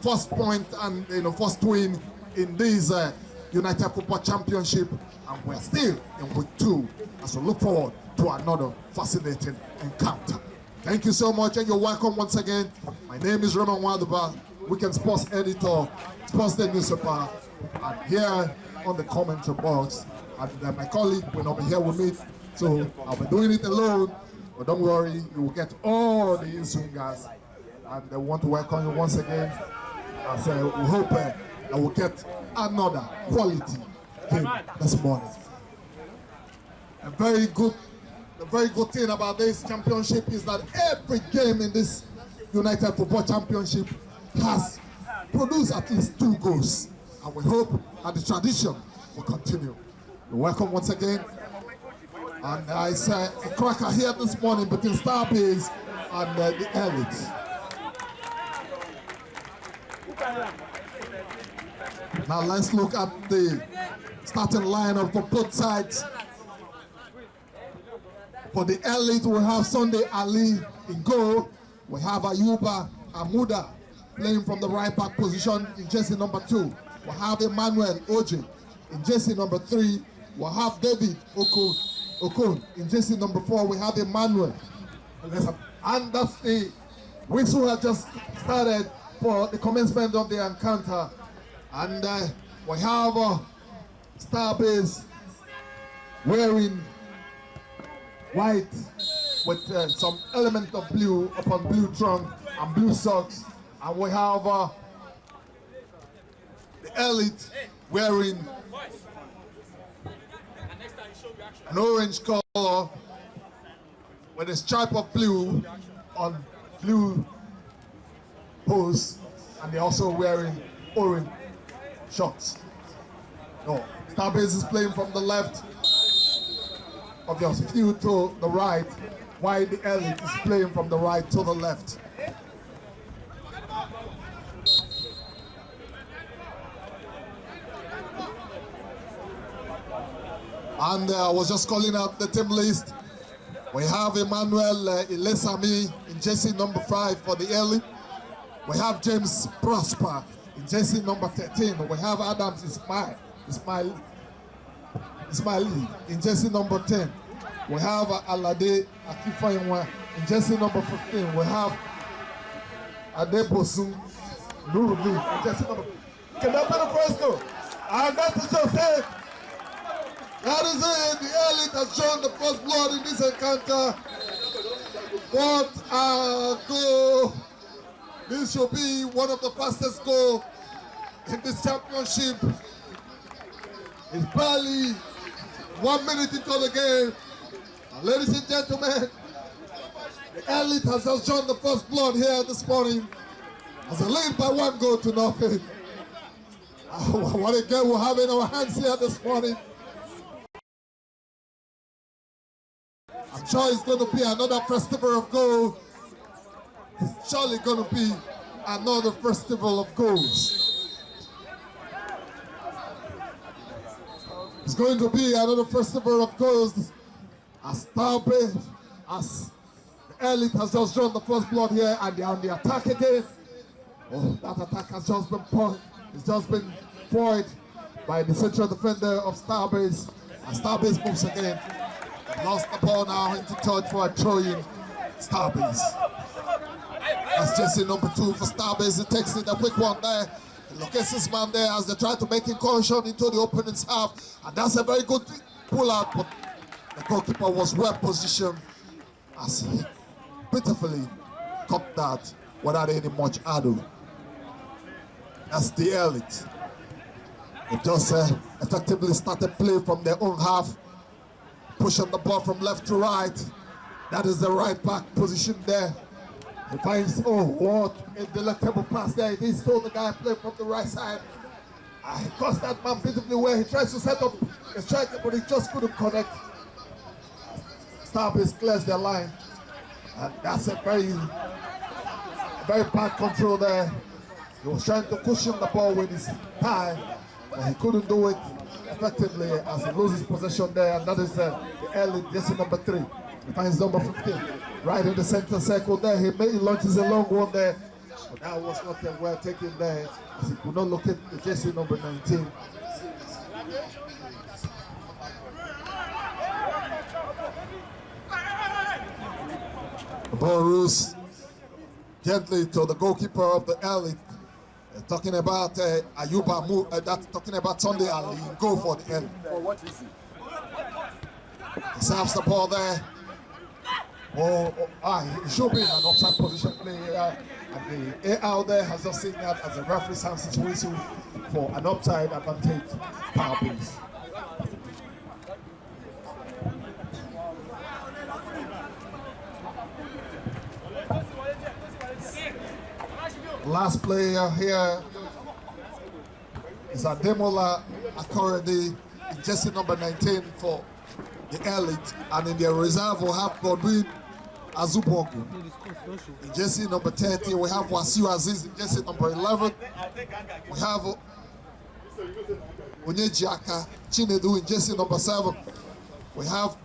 first point and first win in this United Football Championship, and we're still in week 2 as we look forward to another fascinating encounter. Thank you so much, and you're welcome once again. My name is Roman Waduba, Weekend Sports Editor, Sports Day Newspaper, and here on the commentary box, and my colleague will not be here with me, so I'll be doing it alone, but don't worry, you will get all the in-swingers, and I want to welcome you once again, as we hope that we'll get another quality game this morning. The very good thing about this championship is that every game in this United Football Championship has produced at least 2 goals, and we hope that the tradition will continue. You're welcome once again. And it's a cracker here this morning between Starbase and the Elite. Now let's look at the starting lineup for both sides. For the Elite, we have Sunday Ali in goal. We have Ayuba Amuda playing from the right back position in jersey number 2. We have Emmanuel Oje in jersey number 3. We have David Okon in jersey number 4. We have Emmanuel. And that's the whistle has just started for the commencement of the encounter. And we have Starbase wearing white with some element of blue upon blue trunk and blue socks. And we have the Elite wearing an orange color with a stripe of blue on blue posts, and they're also wearing orange shorts. No, Starbase is playing from the left of your field to the right, while the Elite is playing from the right to the left. And I was just calling out the team list. We have Emmanuel Ilesami in jersey number 5 for the Elite. We have James Prosper in jersey number 13. We have Adams Ismaili in jersey number 10. We have Alade Akifayinwa in jersey number 15. We have Adebosun Nuruli in jersey number 15. Can that be the first goal? And that is just it. That is it. The Elite has shown the first blood in this encounter. What a goal. This should be one of the fastest goals in this championship. It's barely 1 minute into the game. And ladies and gentlemen, the Elite has just shown the first blood here this morning as a lead by 1 goal to nothing. What a game we have in our hands here this morning. I'm sure it's going to be another festival of goals. It's surely going to be another festival of goals. It's going to be another festival of goals as Starbase, as the Elite has just drawn the first blood here, and they're on the attack again. Oh, that attack has just been foiled by the central defender of Starbase, and Starbase moves again. Lost the ball now into touch for a throw-in. Starbase. That's jersey number 2 for Starbase. He takes it, a quick one there. He locates his man there as they try to make incursion into the opponent's half. And that's a very good pull-out, but the goalkeeper was well positioned as he pitifully caught that without any much ado. That's the Elite. They just effectively started play from their own half, pushing the ball from left to right. That is the right back position there. He finds, oh, what a delectable pass there. It is told the guy playing from the right side. He crossed that man beautifully where he tries to set up a striker, but he just couldn't connect. Starbase clears their line. And that's a very bad control there. He was trying to cushion the ball with his thigh, but he couldn't do it effectively as he loses possession there. And that is the Elite jersey number 3. He finds number 15 right in the center circle there. He launches a long one there, But that was not well taken there, as he could not locate the jersey number 19. The ball rolls gently to the goalkeeper of the Elite. Talking about Ayuba, talking about Sunday Ali in goal for the Elite. For what reason? He serves the ball there. He should be in an offside position player. And the AR there has just seen that as a referee sound situation for an upside advantage power plays. Last player here is Ademola Akorede in jersey number 19 for the Elite, and in their reserve we'll have Godwin Azubongo. In jersey number 30 we have Wasiu Aziz. In jersey number 11 we have Onyejiaka Chinedu. In jersey number 7 we have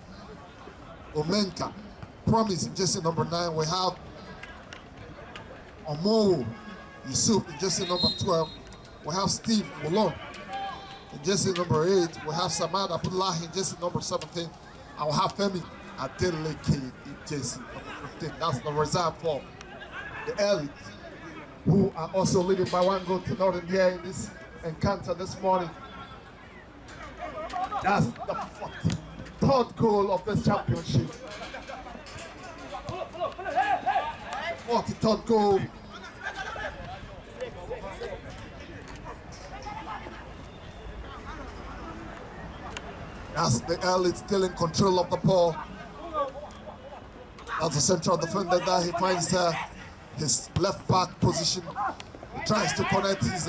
Omenka Promise. In jersey number 9 we have Omowo Yusuf. In jersey number 12 we have Steve Malone. In jersey number 8 we have Samad Abdullahi. In jersey number 17 I will have Femi Adeleke in jersey number 15. That's the reserve for the Elite, who are also leading by 1 goal to nothing here in this encounter this morning. That's the 43rd goal of this championship. 43rd goal. That's the Elite still in control of the ball. That's the central defender there. He finds his left back position. He tries to connect his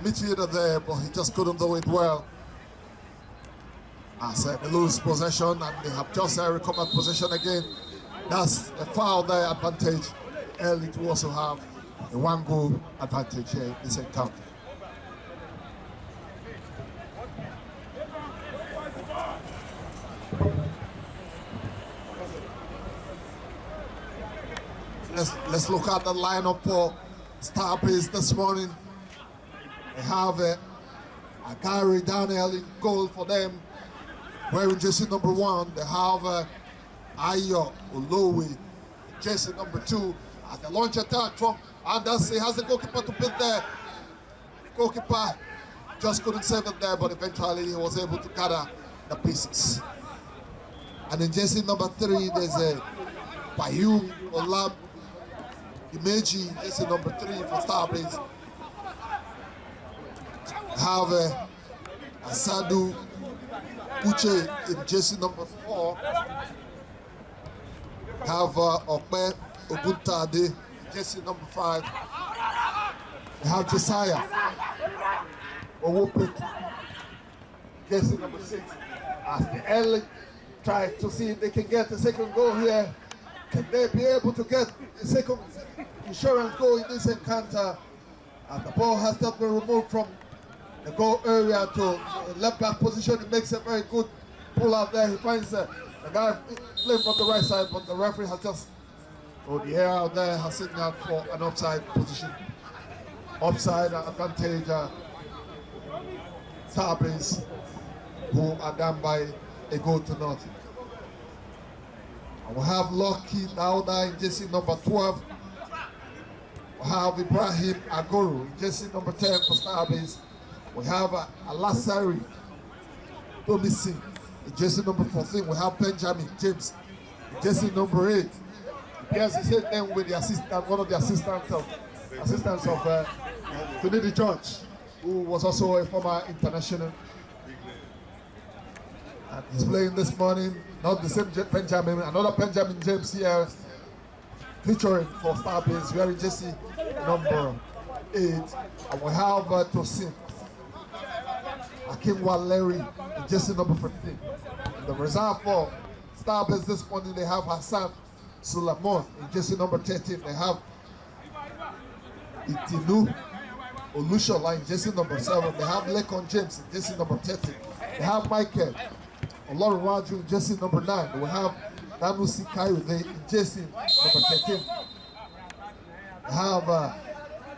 midfielder there, but he just couldn't do it well. As they lose possession, and they have just recovered possession again. That's a foul there advantage. Elite will also have a 1 goal advantage here in this encounter. Let's look at the lineup for Starbase this morning. They have Gary Daniel in goal for them, wearing jersey number 1. They have Ayo Olowe, jersey number 2. As they launch attack from Anderson, has the goalkeeper to beat there. The goalkeeper just couldn't save it there, but eventually he was able to gather the pieces. And in jersey number 3, there's a Bayum Olab Imeji, jersey number 3 for Starbase. Have Asadu Uche in jersey number 4. Have Okpe Oguntade, jersey number 5. They have Josiah Owopet, jersey number 6. As the Elite try to see if they can get the second goal here. Can they be able to get the second insurance goal in this encounter? As the ball has not been removed from the goal area to the left back position, it makes a very good pull out there. He finds the guy playing from the right side, but the referee has just, the air out there has signaled for an offside position. Offside advantage, Starbase, who are down by a goal to nothing. And we have Lucky Dauda in jersey number 12. We have Ibrahim Agoro in jersey number 10 for Starbase. We have Alasari Tomisi in jersey number 14. We have Benjamin James in jersey number 8. Yes, he said them with the assistant, one of the assistants of Finidi George, who was also a former international. And he's playing this morning, not the same Benjamin, another Benjamin James here, featuring for Starbase, wearing jersey number 8. And we have Tosin Akinwa Larry in jersey number 15. In the reserve for Starbase this morning, they have Hassan Suleiman in jersey number 13. They have Itinu Olushola in jersey number 7. They have Lekon James in jersey number 13. They have Michael Olorunwaju in jersey number 9. We have Nanusi Kayode in jersey number 13. We have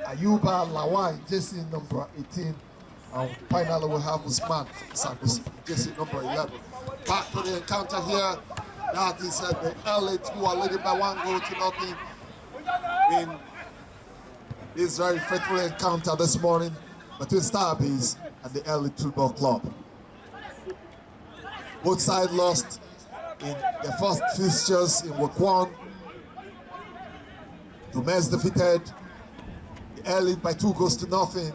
Ayuba Lawai, jersey number 18. And finally, we have Usman Santos, jersey number 11. Back to the encounter here. That is the Elite who are leading by 1-0 in this very faithful encounter this morning between Starbase and the Elite Football Club. Both sides lost in their first fixtures in week 1. Jumes defeated the Elite by 2-0,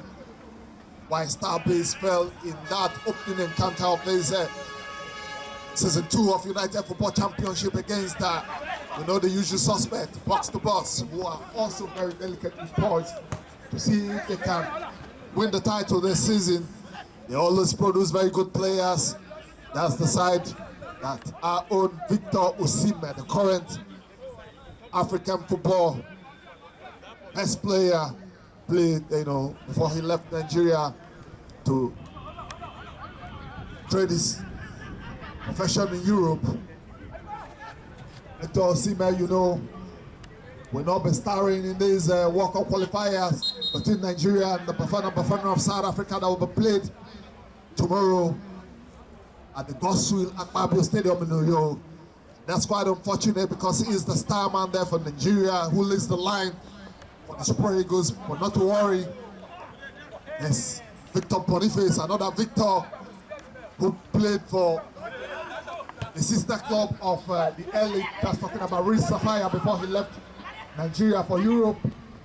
while Starbase fell in that opening encounter of this Season 2 of United Football Championship against the usual suspect, box to box, who are also very delicately poised to see if they can win the title this season. They always produce very good players. That's the side that our own Victor Osimhen, the current African football best player, played, before he left Nigeria to trade his profession in Europe. Victor Osimhen, will not be starring in these World Cup qualifiers between Nigeria and the Bafana of South Africa that will be played tomorrow at the Godswill Akpabio Stadium in New York. That's quite unfortunate because he is the star man there for Nigeria who leads the line for the Super Eagles. But not to worry, yes, Victor Boniface, another Victor who played for the sister club of the Elite, that's talking about Reece Sapphire before he left Nigeria for Europe.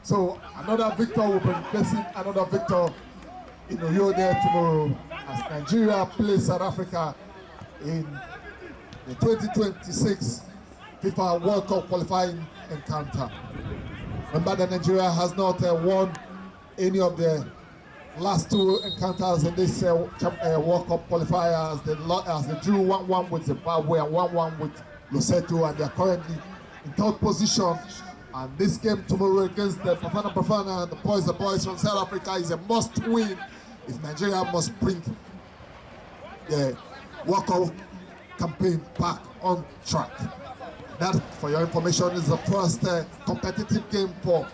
So another Victor will be replacing another Victor in New York there tomorrow as Nigeria plays South Africa in the 2026 FIFA World Cup qualifying encounter. Remember that Nigeria has not won any of the last 2 encounters in this World Cup qualifier as they drew 1-1 with Zimbabwe and 1-1 with Lesotho, and they are currently in 3rd position. And this game tomorrow against the Bafana and the boys from South Africa is a must-win if Nigeria must bring the World Cup campaign back on track. That, for your information, is the first competitive game for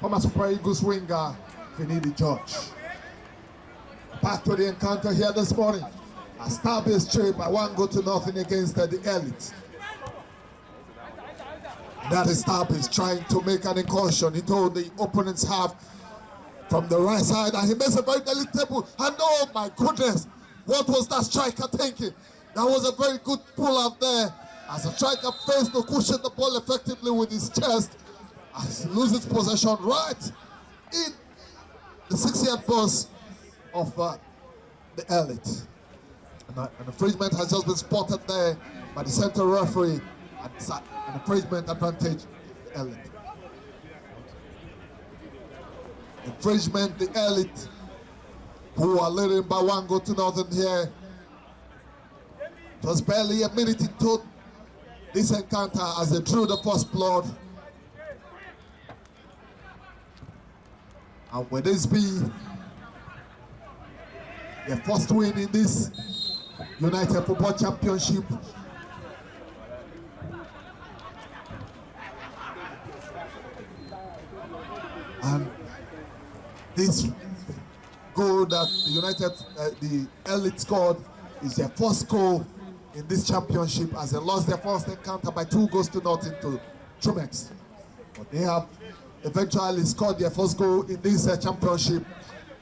former Super Eagles winger Finidi George. Back to the encounter here this morning. A Starbase trade by 1-0 against the Elite. That is Starbase trying to make an incursion into the opponent's half from the right side, and he makes a very delicate, and oh my goodness, what was that striker thinking? That was a very good pull out there as the striker fails to cushion the ball effectively with his chest as he loses possession right in the 6-yard box of the Elite. An infringement has just been spotted there by the central referee, and an infringement advantage the Elite. Infringement, the Elite, who are leading by 1-0 here. It was barely a minute into this encounter as they drew the first blood. And will this be their first win in this United Football Championship? And this goal that the Elite scored is their first goal in this championship as they lost their first encounter by 2-0 to Jumes. But they have eventually scored their first goal in this championship.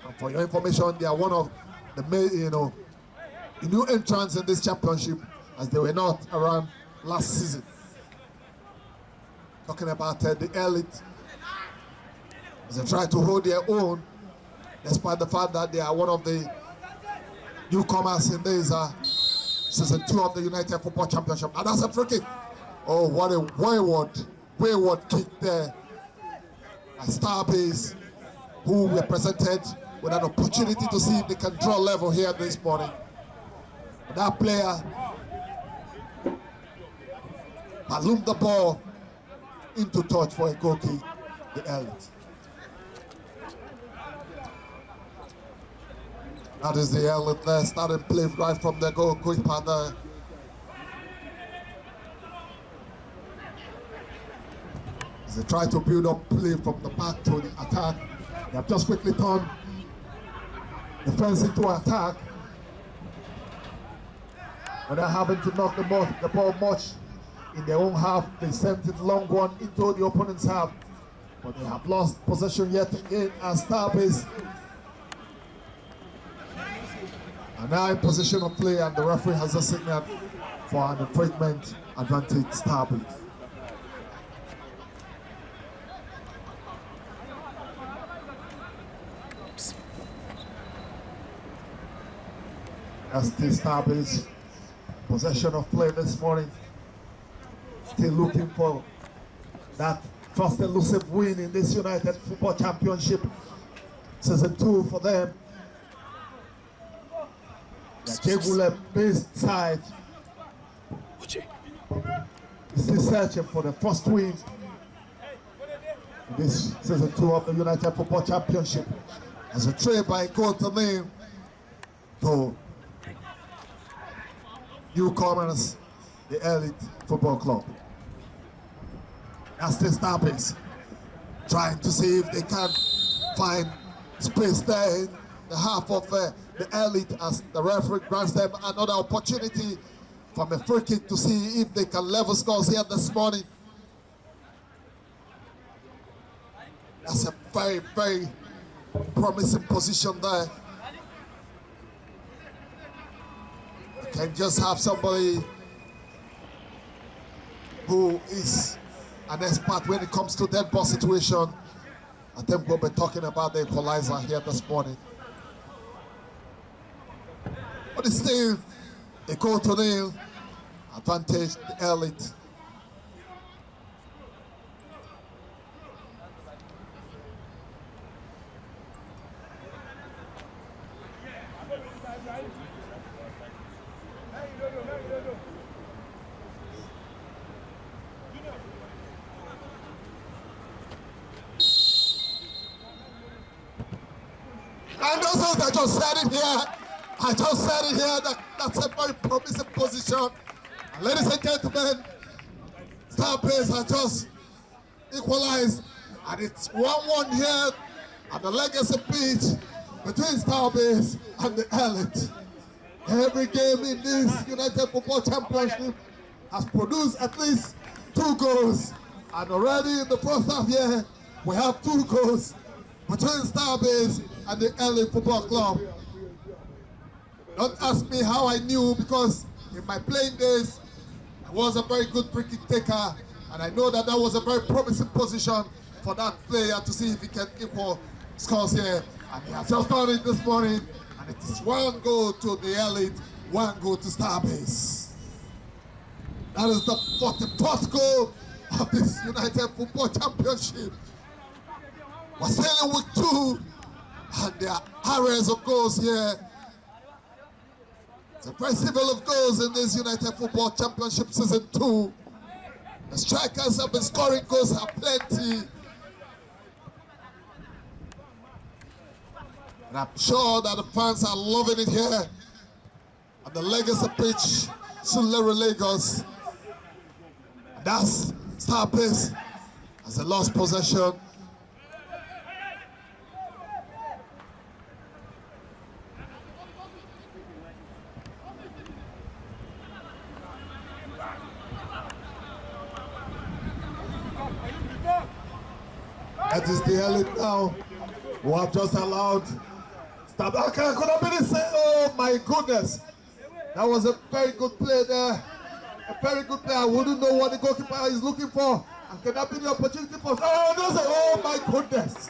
And for your information, they are one of the the new entrants in this championship as they were not around last season. Talking about the Elite, as they try to hold their own, despite the fact that they are one of the newcomers in this Season 2 of the United Football Championship. And that's a free kick. Oh, what a wayward kick there by Starbase, who were presented with an opportunity to see if they can draw level here this morning. But that player ballooned the ball into touch for a goal kick, the Elite. That is the Elite there, starting play right from the goalkeeper there. as they try to build up play from the back to the attack. They have just quickly turned defense into attack. Without having to knock the ball much in their own half, they sent it long one into the opponent's half. But they have lost possession yet again as Starbase are now in position of play, and the referee has a signal for an infringement advantage Starbase. As the Starbase possession of play this morning, still looking for that first elusive win in this United Football Championship Season 2 for them. The Jegule-based side is still searching for the first win in this Season 2 of the United Football Championship. As a trade by Kelvin to newcomers, the Elite Football Club. That's the Starbase trying to see if they can find space there in the half of the Elite, as the referee grants them another opportunity from a free kick to see if they can level scores here this morning. That's a very, very promising position there. Can just have somebody who is an expert when it comes to dead ball situation. I think we'll be talking about the equalizer here this morning. But it's still a goal to nil advantage the Elite. And also, I just said it here, that's a very promising position. And ladies and gentlemen, Starbase has just equalized, and it's 1-1 here at the Legacy pitch between Starbase and the Elite. Every game in this United Football Championship has produced at least 2 goals, and already in the first half here, we have 2 goals between Starbase and the Elite Football Club. Don't ask me how I knew, because in my playing days, I was a very good free kick taker, and I know that that was a very promising position for that player to see if he can equal scores here. And he has just done it this morning, and it is 1 goal to the Elite, 1 goal to Starbase. That is the 44th goal of this United Football Championship. We're still in week 2, and there are arrays of goals here. It's a festival of goals in this United Football Championship Season 2. The strikers have been scoring goals are plenty. And I'm sure that the fans are loving it here at the Legacy pitch, Sulere, Lagos. And that's Starbase as a lost possession. That is the Elite now, who have just allowed Starbase. Okay, could have been the same. Oh my goodness. That was a very good play there. A very good play. I wouldn't know what the goalkeeper is looking for. And can that be the opportunity for... Oh my goodness.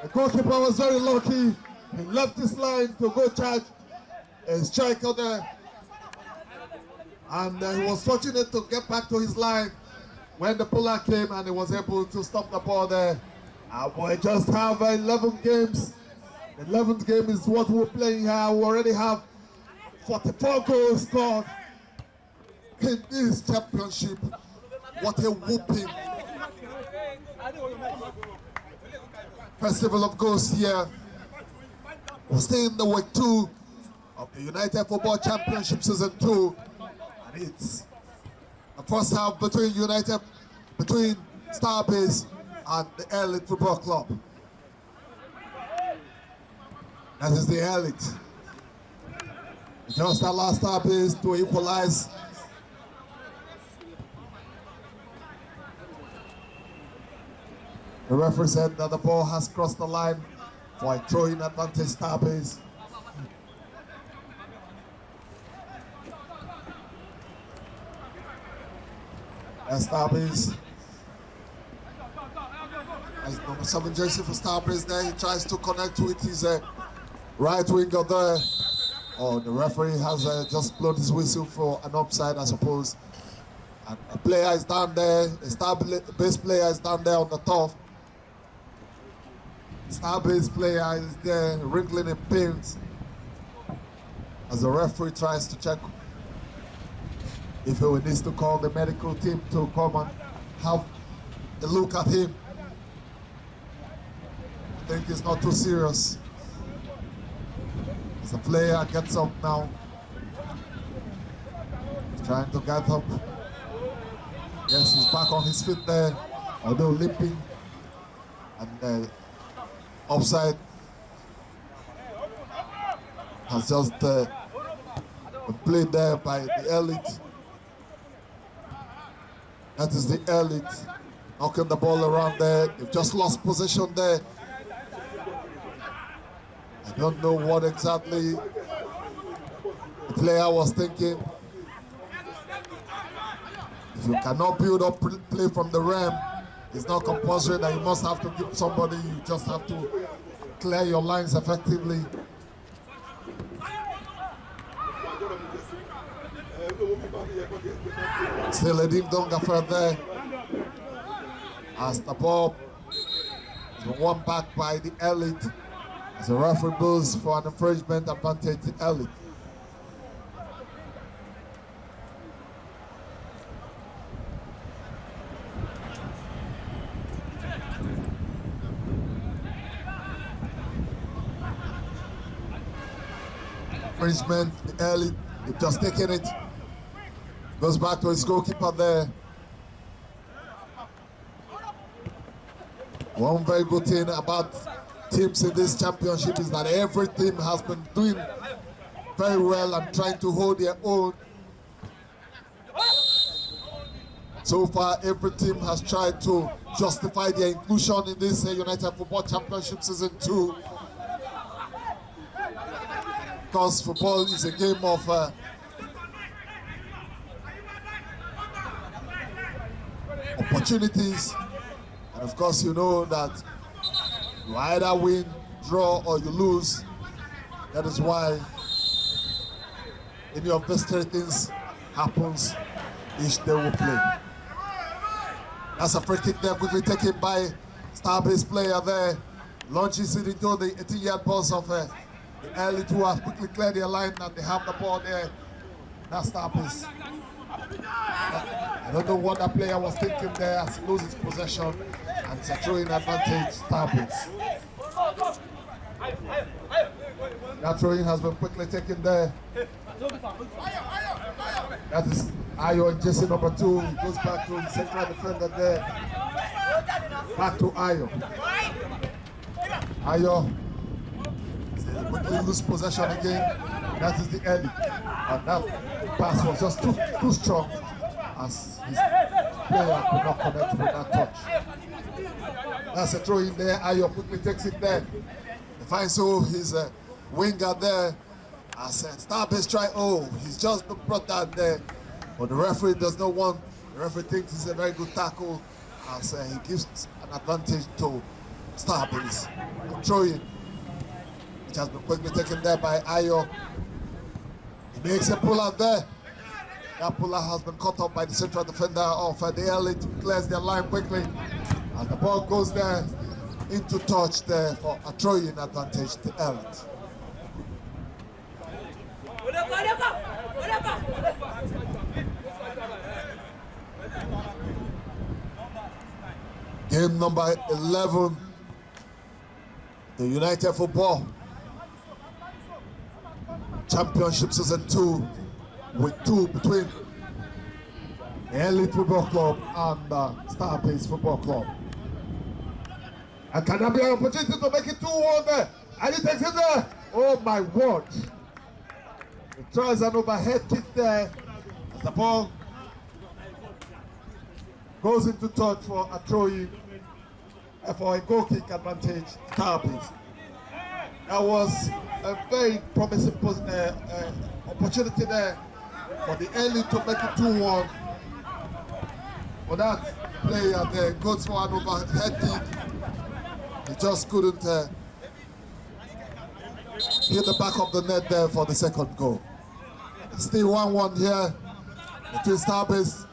The goalkeeper was very lucky. He left his line to go charge a striker there. And he was fortunate to get back to his line when the puller came, and he was able to stop the ball there. We just have 11 games. The 11th game is what we're playing here. We already have 44 goals scored in this championship. What a whooping festival of goals here. We're still in the week 2 of the United Football Championship Season 2. And it's the first half between Starbase and the Elite Football Club. That is the Elite. Just allow Starbase to equalize. The referee said that the ball has crossed the line for a throw-in advantage Starbase. Starbase. As number 7 jersey for Starbase there, he tries to connect with his right winger there. Oh, the referee has just blown his whistle for an offside, I suppose. And the player is down there, the Starbase player is down there on the top. Starbase player is there, wriggling in pains as the referee tries to check if he needs to call the medical team to come and have a look at him. I think it's not too serious. As the player gets up now, he's trying to get up. Yes, he's back on his feet there, although limping. And offside has just been played there by the Elite. That is the Elite knocking the ball around there. They've just lost possession there. I don't know what exactly the player was thinking. If you cannot build up play from the rim, it's not compulsory that you must have to give somebody. You just have to clear your lines effectively. Still a ding-dong affair there. As the ball is won back by the Elite. As the referee blows for an infringement advantage to Elite. Infringement, the Elite, they've just taken it. Goes back to his goalkeeper there. One very good thing about teams in this championship is that every team has been doing very well and trying to hold their own. So far, every team has tried to justify their inclusion in this United Football Championship Season 2. Because football is a game of opportunities, and of course you know that you either win, draw, or you lose. That is why any of these three things happens each day we play. That's a free kick there, quickly taken by Starbase player there. Launches it into the 18-yard box of the Elite, who has quickly cleared their line, and they have the ball there. That's Starbase. I don't know what that player was thinking there as he loses possession, and it's a throwing advantage, Starbase. That throwing has been quickly taken there. That is Ayo in jersey number 2. He goes back to the central defender there. Back to Ayo. Ayo quickly lose possession again. That is the Elite. And that pass was just too strong, as his player could not connect with that touch. That's a throw in there. Ayo quickly takes it there. He finds his winger there. As Starbase try, he's just brought that there. But the referee does not want. The referee thinks it's a very good tackle, as he gives an advantage to Starbase. Throw in, which has been quickly taken there by Ayo. He makes a pull out there. That puller has been caught up by the central defender of the Elite, clears their line quickly. And the ball goes there into touch there for a throw-in advantage to Elite. Game number 11, the United Football Championship Season 2, with 2 between Elite Football Club and Star Pace Football Club. And can there be an opportunity to make it 2-1 there? And he takes it there. Oh my word. He tries an overhead kick there. As the ball goes into touch for a throw-in, for a goal kick advantage, Star Pace. That was a very promising opportunity there for the Elite to make it 2-1. But that player there goes for an overhead kick. He just couldn't hit the back of the net there for the second goal. It's still 1-1 here between Star Pace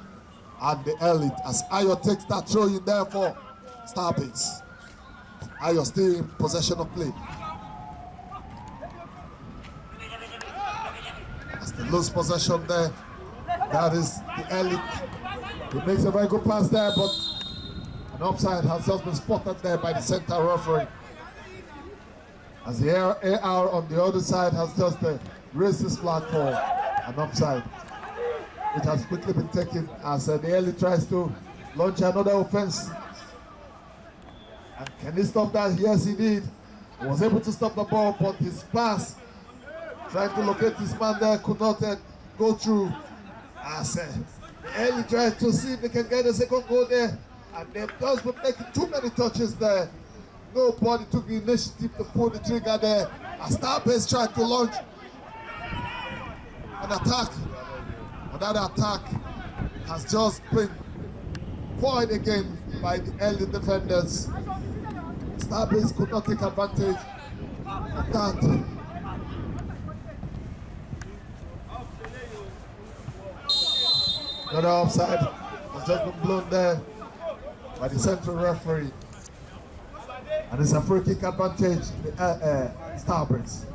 and the Elite as Ayo takes that throw in there for Star Pace. Ayo still in possession of play. As they lose possession there, that is the Elite. He makes a very good pass there, but an offside has just been spotted there by the center referee. As the AR on the other side has just raised his flag for an offside. It has quickly been taken as the Elite tries to launch another offense. And can he stop that? Yes, he did. He was able to stop the ball, but his pass, trying to locate his man there, could not go through. As the Elite tried to see if they can get a second goal there. And they've just been making too many touches there. Nobody took the initiative to pull the trigger there. As Star Pace tried to launch an attack. But that attack has just been foiled again by the Elite defenders. Star Pace could not take advantage of that. Another offside has just been blown there by the central referee. And it's a free kick advantage, the Star Pace.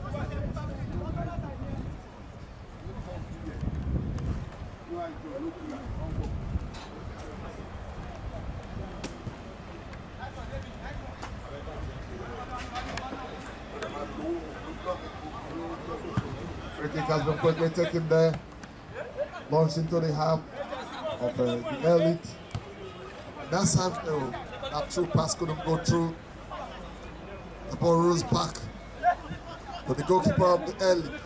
Free kick has been quickly taken there, launched into the half of the Elite. That's how that through pass couldn't go through. The ball rolls back to the goalkeeper of the Elite.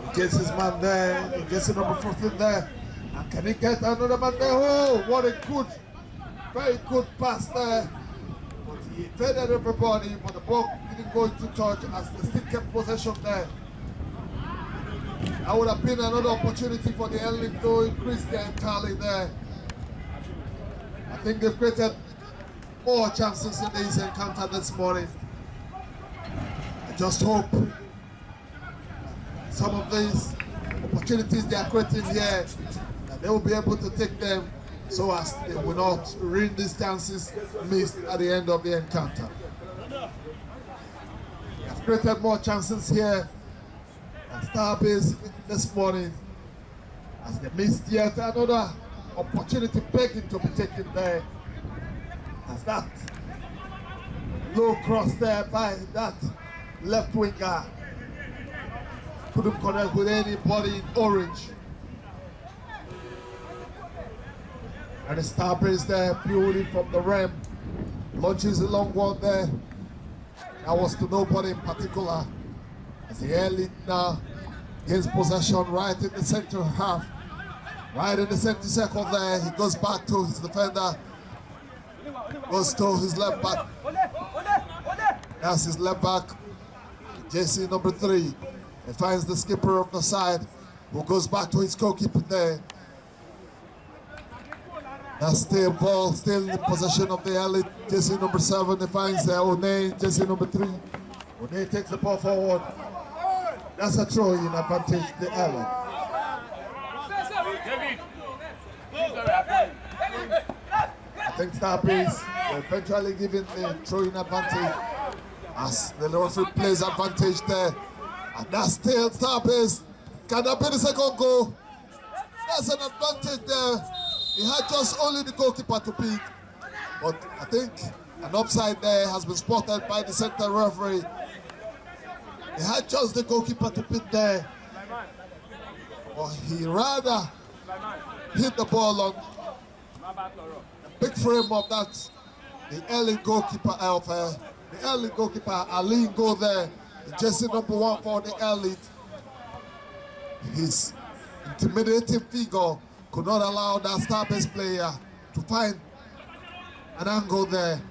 He gets his man there, he gets the number 14 there. And can he get another man there? Oh, what a good, very good pass there. But he evaded everybody, but the ball didn't go into touch as they still kept possession there. That would have been another opportunity for the Elite to increase their tally there. I think they've created more chances in this encounter this morning. I just hope some of these opportunities they are creating here, that they will be able to take them so as they will not ruin these chances missed at the end of the encounter. They have created more chances here at Star Pace this morning as they missed yet another opportunity begging to be taken there. As that low cross there by that left winger couldn't connect with anybody in orange. And the Star Pace there, purely from the rim, launches a long one there. That was to nobody in particular. As the Elite now gains possession right in the central half. Right in the center circle there, he goes back to his defender, goes to his left back. That's his left back, JC number 3. He finds the skipper of the side, who goes back to his goalkeeper there. That's still ball, still in possession of the Elite. JC number 7, he finds One, JC number 3. One takes the ball forward. That's a throw-in advantage to the Elite. I think Star Pace eventually giving the throwing advantage as the referee plays advantage there. And that's still Star Pace. Can that be the second goal? That's an advantage there. He had just only the goalkeeper to beat. But I think an offside there has been spotted by the center referee. He had just the goalkeeper to pit there. Or he rather hit the ball on the big frame of that. The early goalkeeper Ali go there. The jersey number 1 for the elite. His intimidating figure could not allow that star-based player to find an angle there.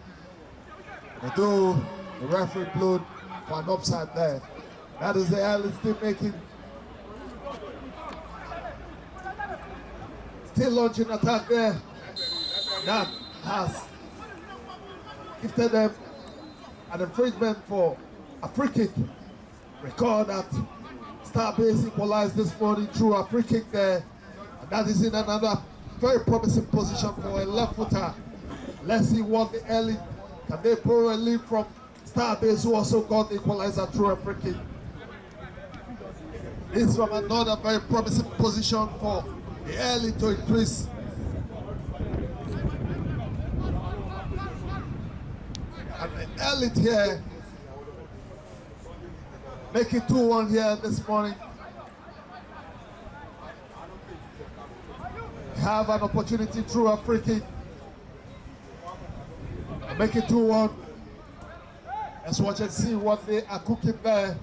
Although the referee blew for an offside there. That is the elite still making. Still launching attack there. That has gifted them an infringement for a free kick. Recall that Starbase equalized this morning through a free kick there. And that is in another very promising position for a left footer. Let's see what the elite, can they borrow a lead from Starbase, who also got the equalizer through a free kick. This is from another very promising position for the elite to increase. And the elite here make it 2-1 here this morning. Have an opportunity through a free kick. And make it 2-1. Let's watch and see what they are cooking there.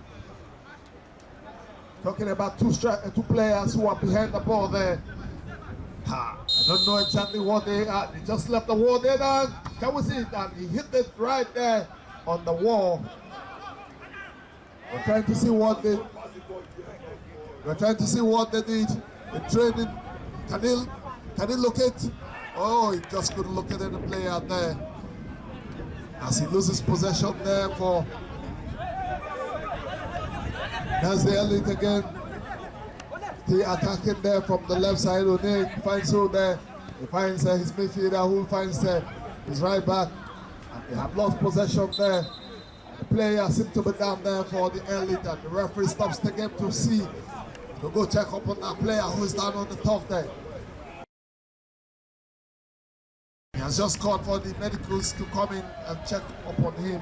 Talking about two players who are behind the ball there. I don't know exactly what they are. They just left the wall there. Can we see it? And he hit it right there on the wall. We're trying to see what they. We're trying to see what they did in training. Can he locate? Oh, he just couldn't locate any player there. As he loses possession there for. That's the elite again. The attacking there from the left side. O'Neill finds who there. He finds his midfielder, who finds his right back. And they have lost possession there. The player seems to be down there for the elite, and the referee stops the game to see, to go check up on that player who is down on the top there. He has just called for the medicals to come in and check up on him.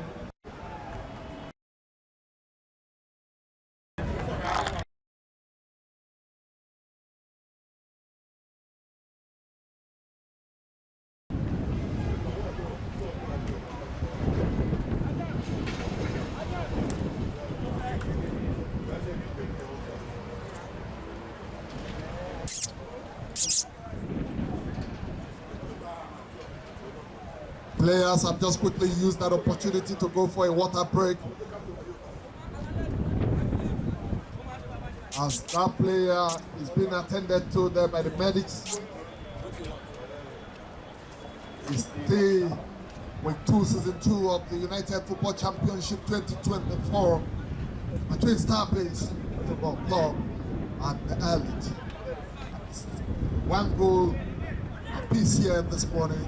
Players have just quickly used that opportunity to go for a water break. As that player is being attended to there by the medics. It's the week 2, season 2 of the United Football Championship 2024 between Starbase Football Club and the elite. 1 goal apiece here this morning.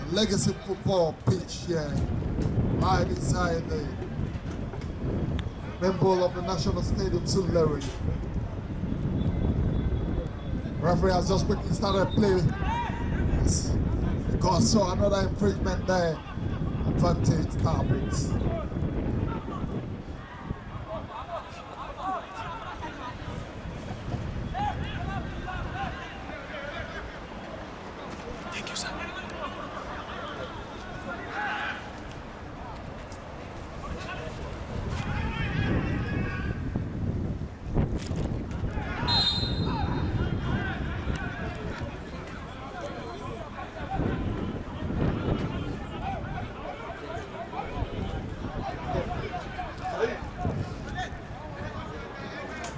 Legacy football pitch here, right inside the main bowl of the National Stadium, Sulleri. Referee has just quickly started play because saw another infringement there. Advantage Starbase.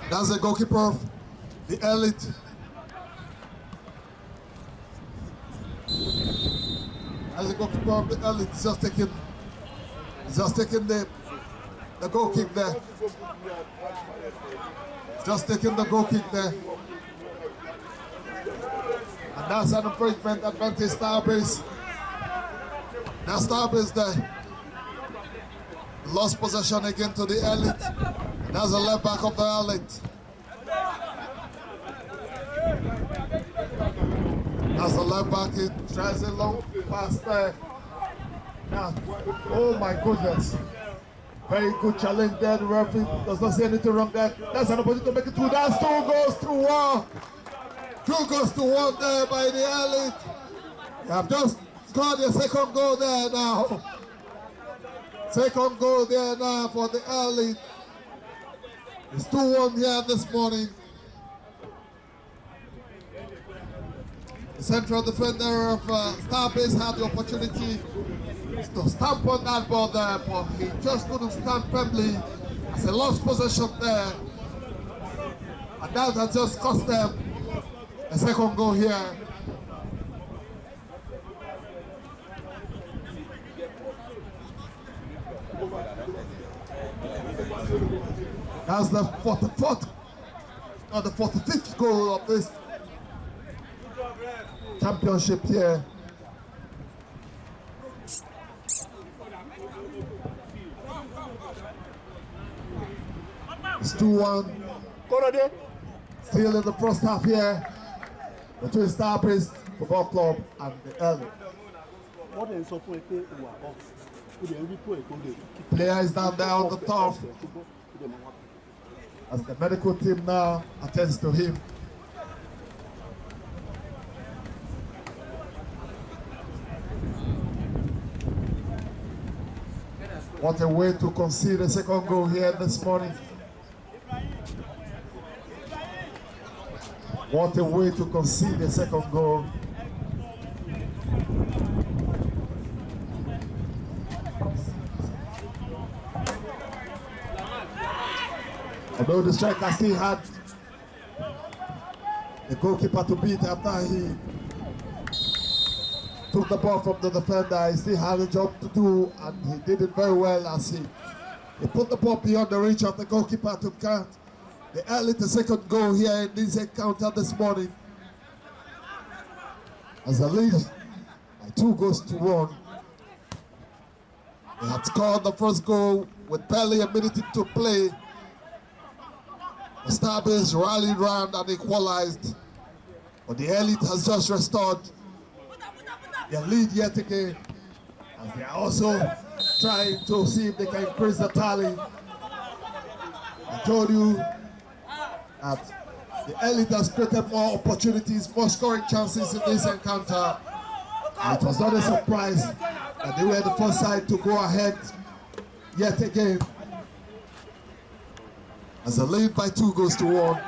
That's the goalkeeper of the elite. As the goalkeeper of the elite, he's just taking the goal kick there. Just taking the goal kick there. And that's an infringement advantage Starbase. Now Starbase there. Lost possession again to the elite. That's the left back of the elite. That's the left back. He tries a long pass there. Now, oh my goodness. Very good challenge there. The referee does not see anything wrong there. That's an opportunity to make it through. That's 2 goes to 1. 2 goes to 1 there by the elite. You have just scored your second goal there now. Second goal there now for the elite. It's 2-1 here this morning. The central defender of Starbase had the opportunity to stamp on that ball there, but he just couldn't stand firmly as he lost possession there. And that has just cost them a second goal here. That's the 44th or the 45th goal of this championship here. It's 2-1. Still in the first half here between Starbase Football Club and the Elite. Player is down there on the top as the medical team now attends to him. What a way to concede a second goal here this morning. What a way to concede a second goal. Although the striker still had the goalkeeper to beat after he took the ball from the defender, he still had a job to do, and he did it very well as he put the ball beyond the reach of the goalkeeper to count the Elite second goal here in this encounter this morning. As the lead by 2 goals to 1. They had scored the first goal with barely a minute to play. The Starbase rallied round and equalized, but the Elite has just restored their lead yet again, as they are also trying to see if they can increase the tally. I told you that the Elite has created more opportunities, more scoring chances in this encounter. And it was not a surprise that they were the first side to go ahead yet again, as the lead by 2 goals to 1.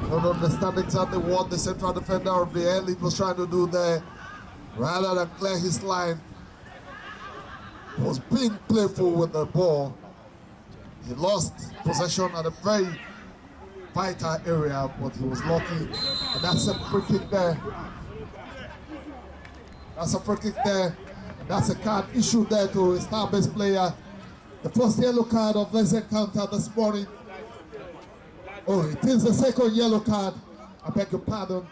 I don't understand exactly what the central defender of the Elite was trying to do there. Rather than clear his line, he was being playful with the ball. He lost possession at a very vital area, but he was lucky. And that's a free kick there. That's a free kick there. That's a card issued there to a Starbase player. The first yellow card of this encounter this morning. Oh, it is the second yellow card, I beg your pardon,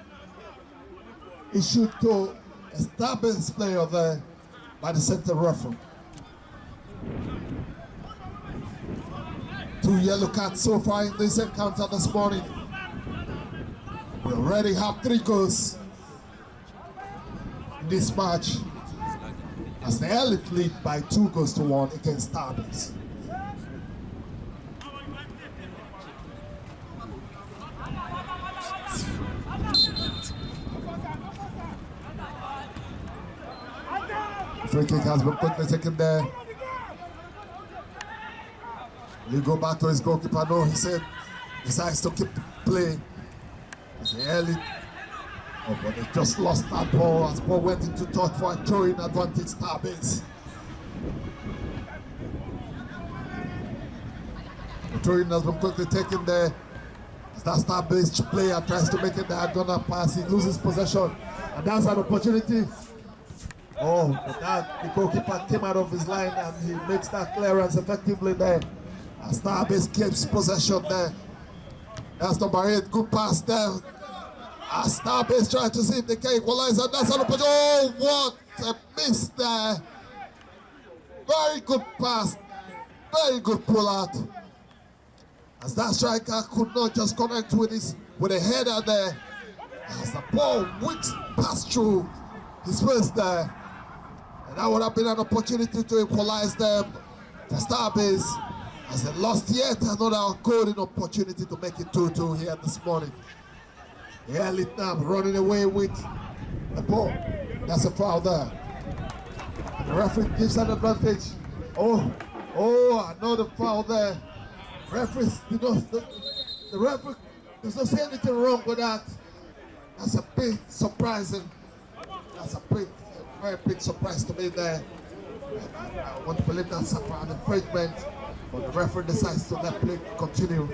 issued to a Starbase player there by the center referee. 2 yellow cards so far in this encounter this morning. We already have 3 goals in this match, as the Elite lead by 2 goals to 1 against Starbase. Free kick has been quickly taken there. He go back to his goalkeeper. No, he said decides to keep playing. It's the Elite. Oh, but they just lost that ball as ball went into touch for a throwing advantage Starbase. The throwing has been quickly taken there. As that Starbase player tries to make a diagonal pass, he loses possession, and that's an opportunity. Oh, but that the goalkeeper came out of his line and he makes that clearance effectively there. As Starbase keeps possession there. That's number 8, good pass there. As Starbase trying to see if they can equalize, and that's an opportunity. Oh, what a miss there. Very good pass, very good pull out. As that striker could not just connect with his with a header there. As the ball whips past through his face there. And that would have been an opportunity to equalize them for Starbase, as they lost yet another golden opportunity to make it 2-2 here this morning. The elite now running away with the ball. That's a foul there. The referee gives an advantage. Oh, another foul there. Referees, the referee does not say anything wrong with that. That's a bit surprising. That's a very big surprise to me there. I want to believe that's an infringement, but the referee decides to let play continue.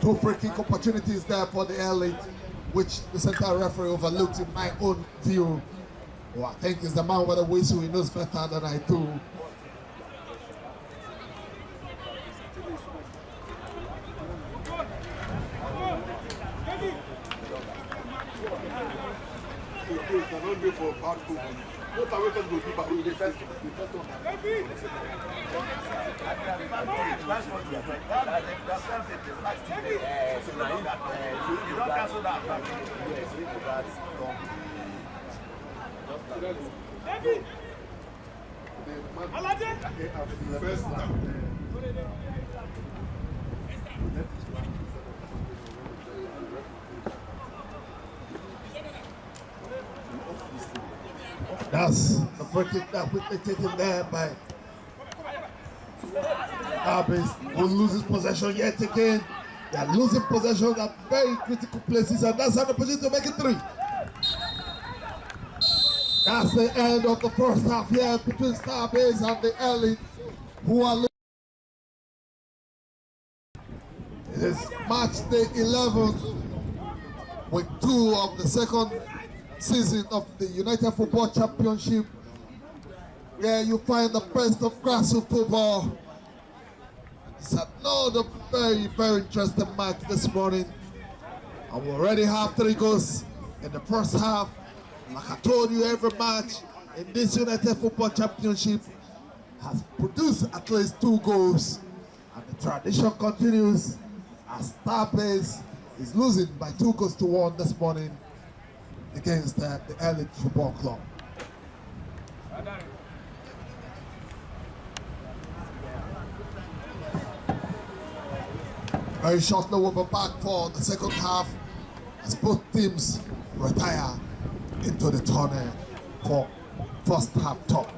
Two free kick opportunities there for the elite, which the center referee overlooked in my own view. Well, I think he's the man with the whistle. He knows better than I do. That's the free kick that will be taken there by Starbase, who loses possession yet again. They are losing possession at very critical places, and that's an opportunity to make it 3. That's the end of the first half here between Starbase and the elite, who are losing. It is match day 11 with 2 of the second season of the United Football Championship, where you find the best of grassroots football. It's another very interesting match this morning, and we already have 3 goals in the first half. Like I told you, every match in this United Football Championship has produced at least 2 goals, and the tradition continues as Starbase is losing by 2-1 this morning against the elite football club. Very shortly we'll be back for the second half as both teams retire into the tunnel for first half talk.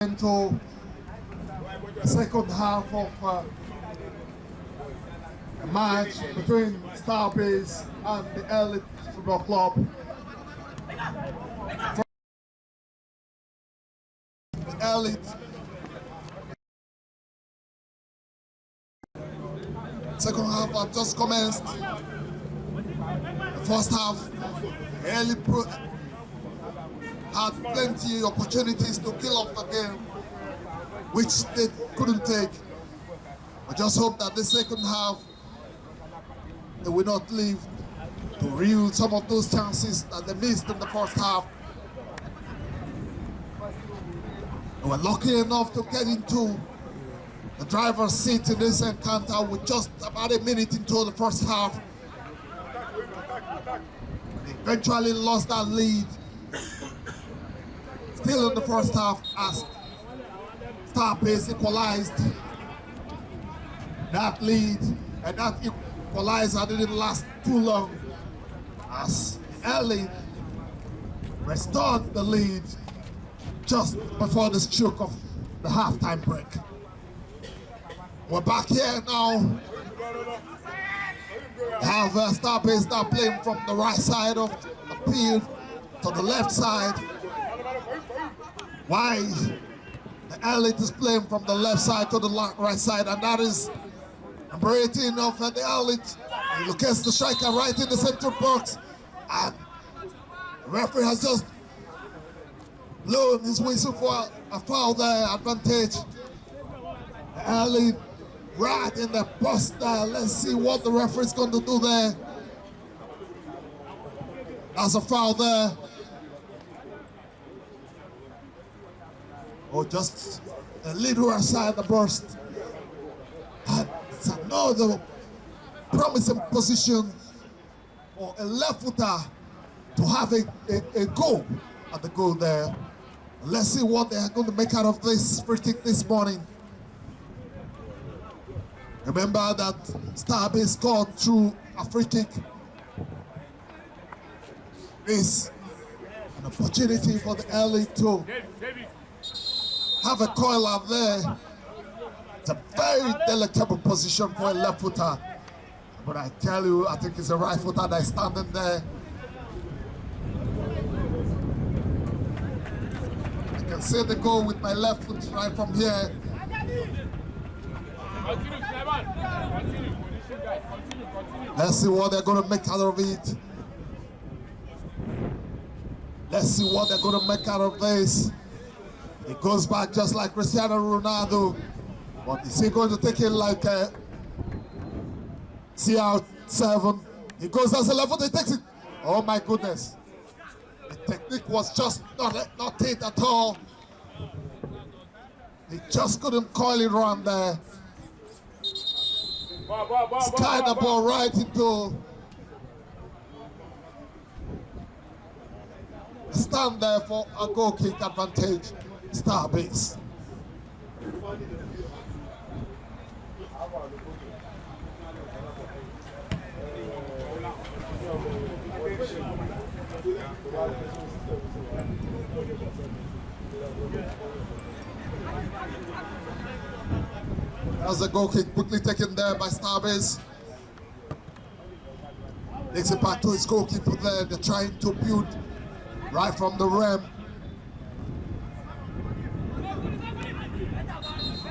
Into the second half of a match between Starbase and the Elite Football Club. The Elite second half had just commenced. The first half, the Elite had plenty of opportunities to kill off the game, which they couldn't take. I just hope that the second half, they will not leave to reel some of those chances that they missed in the first half. They were lucky enough to get into the driver's seat in this encounter with just about a minute into the first half. They eventually lost that lead. Still in the first half, as Starbase equalized that lead, and that equalizer didn't last too long, as Ellie restored the lead just before the stroke of the halftime break. We're back here now. We have Starbase now playing from the right side of the field to the left side. Why the Elite is playing from the left side to the right side, and that is number 18 of the Elite. He locates the striker right in the center box, and the referee has just blown his whistle for a foul there, advantage. The Elite right in the post there. Let's see what the referee's going to do there. That's a foul there. Or just a little aside the burst. And it's another promising position for a left footer to have a goal at the goal there. Let's see what they are going to make out of this free kick this morning. Remember that Starbase scored through a free kick. It's an opportunity for the Elite to have a coil out there. It's a very delicate position for a left footer. But I tell you, I think it's a right footer that is standing there. I can see the goal with my left foot right from here. Let's see what they're going to make out of it. Let's see what they're going to make out of this. It goes back just like Cristiano Ronaldo. But is he going to take it like a CR7? He goes as a level, he takes it. Oh my goodness. The technique was just not it at all. He just couldn't coil it around there. Slide the ball right into a stand there for a goal kick advantage. Starbase. As the goal kick quickly taken there by Starbase. Takes it back to his goalkeeper there. They're trying to build right from the rim.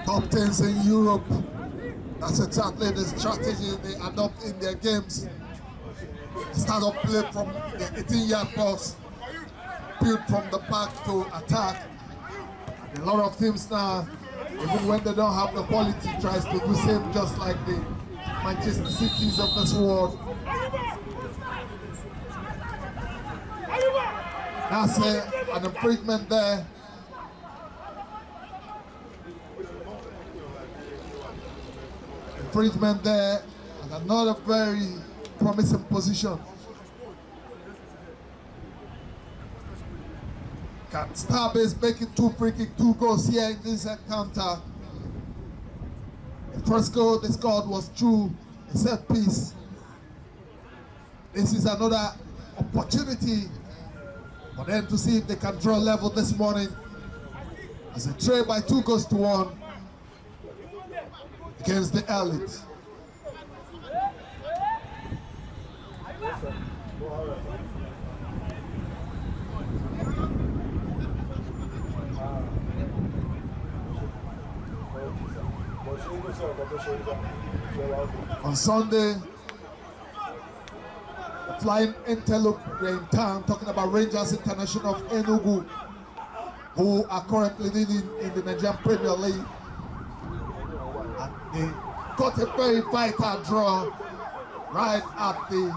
Top 10s in Europe. That's exactly the strategy they adopt in their games. Start up play from the 18-yard box, build from the back to attack. And a lot of teams now, even when they don't have the quality, tries to do same, just like the Manchester Cities of this world. That's an infringement there. Infringement there, and another very promising position. Starbase making 2 free kick, 2 goals here in this encounter. The first goal they scored was through a set piece. This is another opportunity for them to see if they can draw level this morning as a trail by 2 goals to 1 against the Elite. On Sunday, the Flying Antelope were in town talking about Rangers International of Enugu, who are currently leading in the Nigerian Premier League. And they got a very vital draw right at the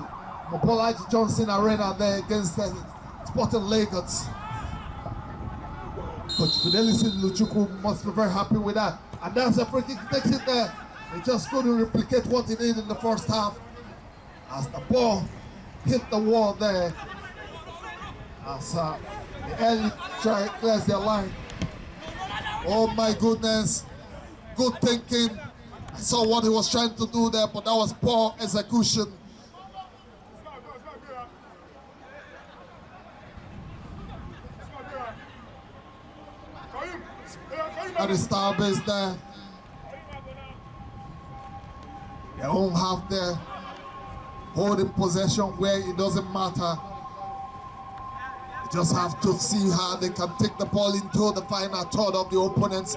Mobolaji Johnson Arena there against the Sporting Lagos. Coach Fidelis Luchukwu must be very happy with that. And that's a free kick, takes it there. They just couldn't replicate what he did in the first half as the ball hit the wall there. As the Elite clears their line. Oh my goodness, good thinking. I saw what he was trying to do there, but that was poor execution. That is Starbase there. They don't have their holding possession where it doesn't matter. They just have to see how they can take the ball into the final third of the opponents,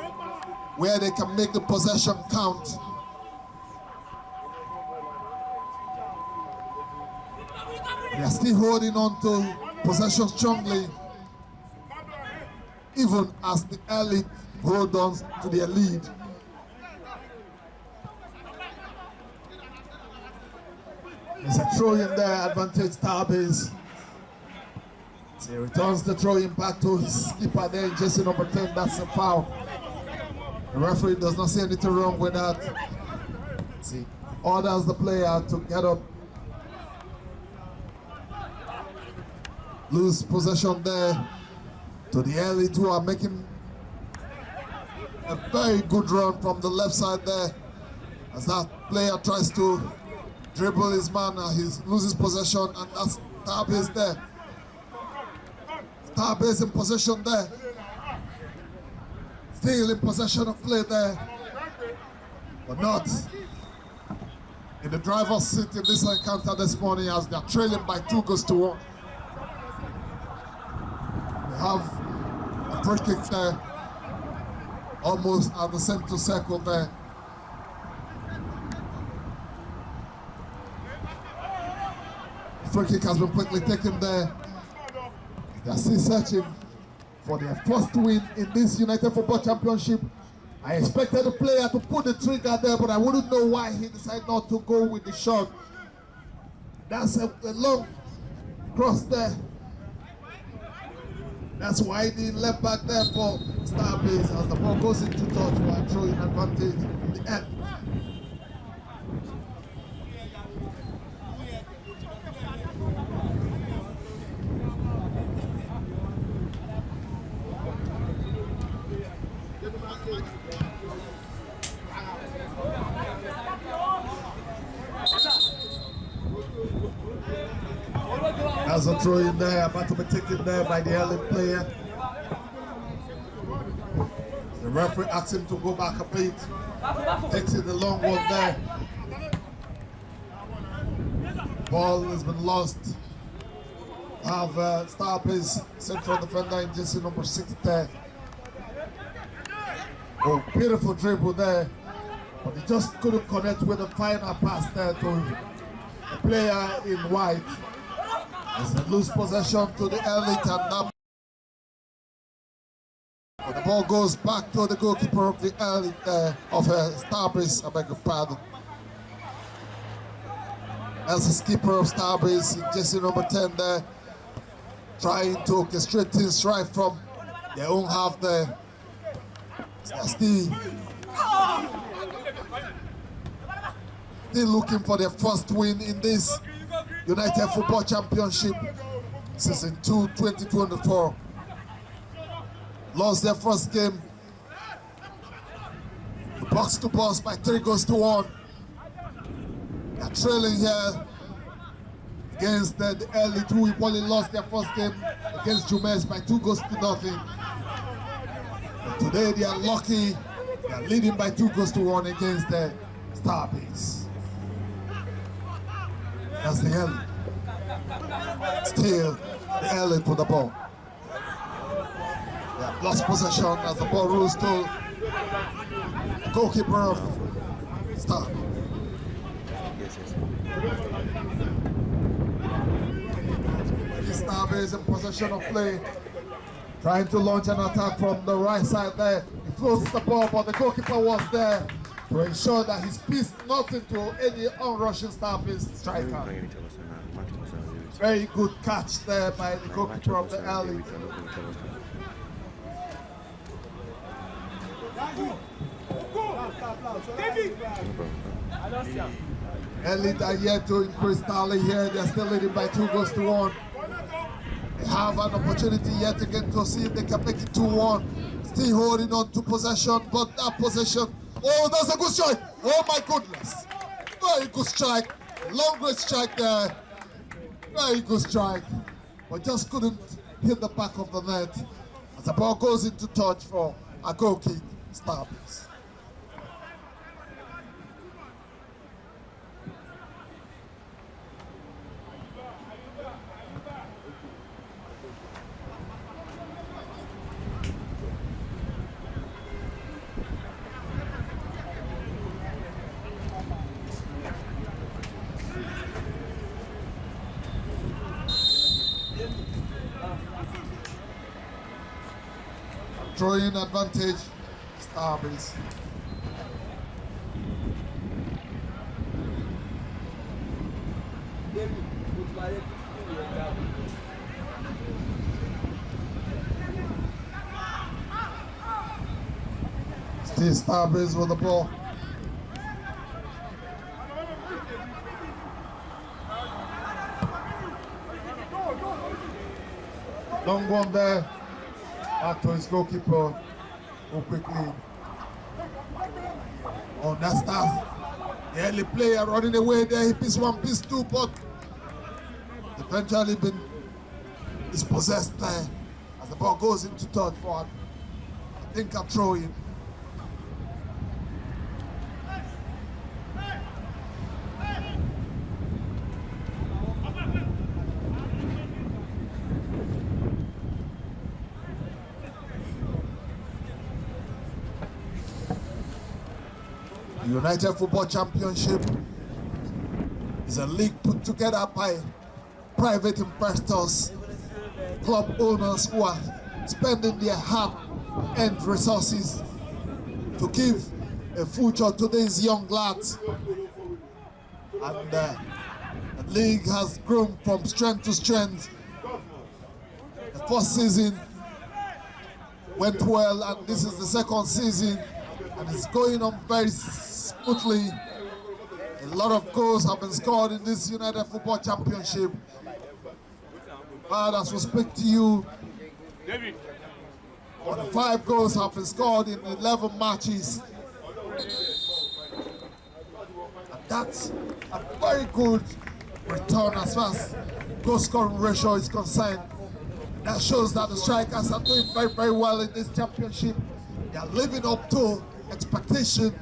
where they can make the possession count. They are still holding on to possession strongly, even as the Elite hold on to their lead. There's a throw-in there, advantage Starbase. So he returns the throw-in back to his keeper there in jersey number 10. That's a foul. The referee does not see anything wrong with that. See, orders the player to get up. Lose possession there to the Elite, who are making a very good run from the left side there. As that player tries to dribble his man, he loses possession, and that's Starbase there. Starbase in possession there. Still in possession of play there, but not in the driver's seat in this encounter this morning, as they're trailing by 2 goals to 1. They have a free kick there, almost at the center circle there. The free kick has been quickly taken there. They're still searching for their first win in this United Football Championship. I expected the player to put the trigger there, but I wouldn't know why he decided not to go with the shot. That's a long cross there. That's why he left back there for Starbase as the ball goes into touch for a throwing advantage in the end. As a throw in there, about to be taken there by the early player. The referee asks him to go back a bit. Takes it the long one there. Ball has been lost. Have Starbase central defender in jersey number 6 there. Oh, beautiful dribble there. But he just couldn't connect with the final pass there to the player in white. It's a loose possession to the elite, and now the ball goes back to the goalkeeper of the elite of Starbase. I beg your pardon. As the skipper of Starbase in jersey number 10 there, trying to orchestrate things right from their own half there. Still looking for their first win in this United Football Championship season 2 2024. Lost their first game box to box by 3 goals to 1. They're trailing here against the elite, who only lost their first game against Jumes by 2 goals to nothing. But today they are lucky. They are leading by 2 goals to 1 against the Starbase. That's the elite. Still the elite with the ball. They have lost possession as the ball rolls to the goalkeeper of Starbase. Starbase in possession of play, trying to launch an attack from the right side there. He floats the ball, but the goalkeeper was there to ensure that he spills not into any unrushing Starbase striker. Very good catch there by the goalkeeper of the alley. Elite are yet to increase tally here. They're still leading by 2 goals to 1. They have an opportunity yet again to see if they can make it 2-1. Still holding on to possession, but that possession. Oh, that's a good strike. Oh my goodness. Very good strike. Long range strike there. Very good strike. But just couldn't hit the back of the net as the ball goes into touch for a goal kick. Starbase. Throwing advantage, Starbase. Still Starbase with the ball. Long one there. Back to his goalkeeper, go quickly. Oh, that's that. The early player running away there. He piece 1, piece 2, but eventually been dispossessed there as the ball goes into third forward. I think I'm throwing. The United Football Championship is a league put together by private investors, club owners who are spending their hard-earned resources to give a future to these young lads. And the league has grown from strength to strength. The first season went well, and this is the second season, and it's going on very smoothly. A lot of goals have been scored in this United Football Championship. But as we speak to you, 5 goals have been scored in 11 matches. And that's a very good return as far as goals goal scoring ratio is concerned. That shows that the strikers are doing very, very well in this championship. They are living up to expectation.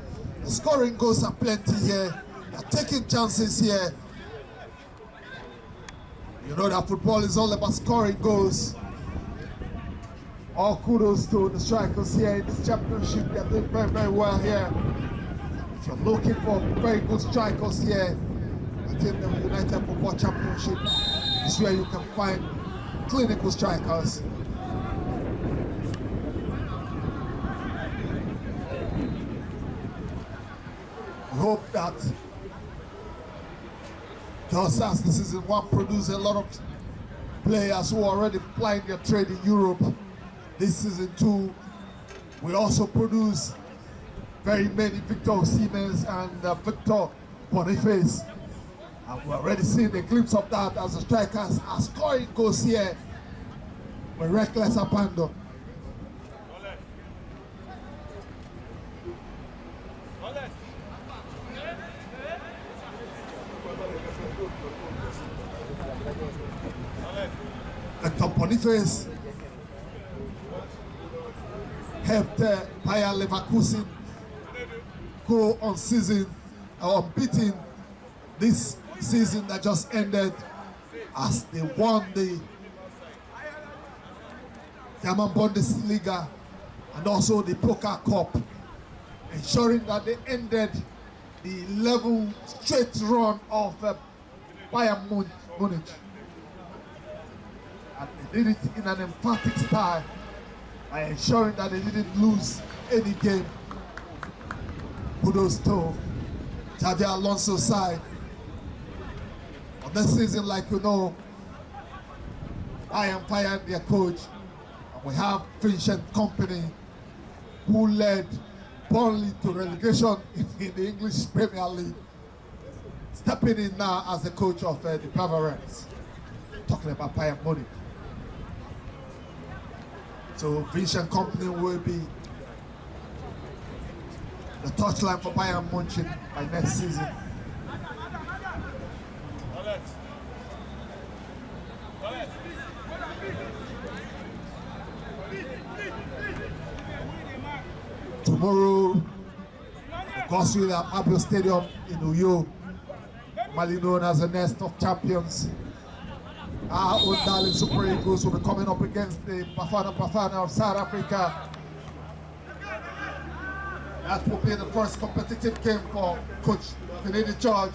The scoring goals are plenty here. They are taking chances here. You know that football is all about scoring goals. All kudos to the strikers here in this championship. They are doing very, very well here. If you're looking for very good strikers here within the United Football Championship, this is where you can find clinical strikers. We hope that just as the season one produced a lot of players who are already plying their trade in Europe, this season two we also produce very many Victor Osimhens and Victor Boniface. And we're already seeing a glimpse of that as the strikers are scoring goals here with reckless abandon. Victor Boniface helped Bayer Leverkusen go unbeaten this season that just ended as they won the German Bundesliga and also the Pokal Cup, ensuring that they ended the 11 straight run of Bayern Munich. And they did it in an emphatic style by ensuring that they didn't lose any game. Kudos to Xabi Alonso's side. On this season, like you know, I am fired their coach, and we have Vincent Kompany, who led Burnley to relegation in the English Premier League, stepping in now as the coach of the Bavarians. Talking about Bayern Munich. So Vincent Kompany will be the touchline for Bayern Munich by next season. Tomorrow, of course, we'll have Mabio Stadium in Uyo, commonly known as the nest of champions. Our own darling Super Eagles will be coming up against the Bafana of South Africa. That will be the first competitive game for Coach Finidi George,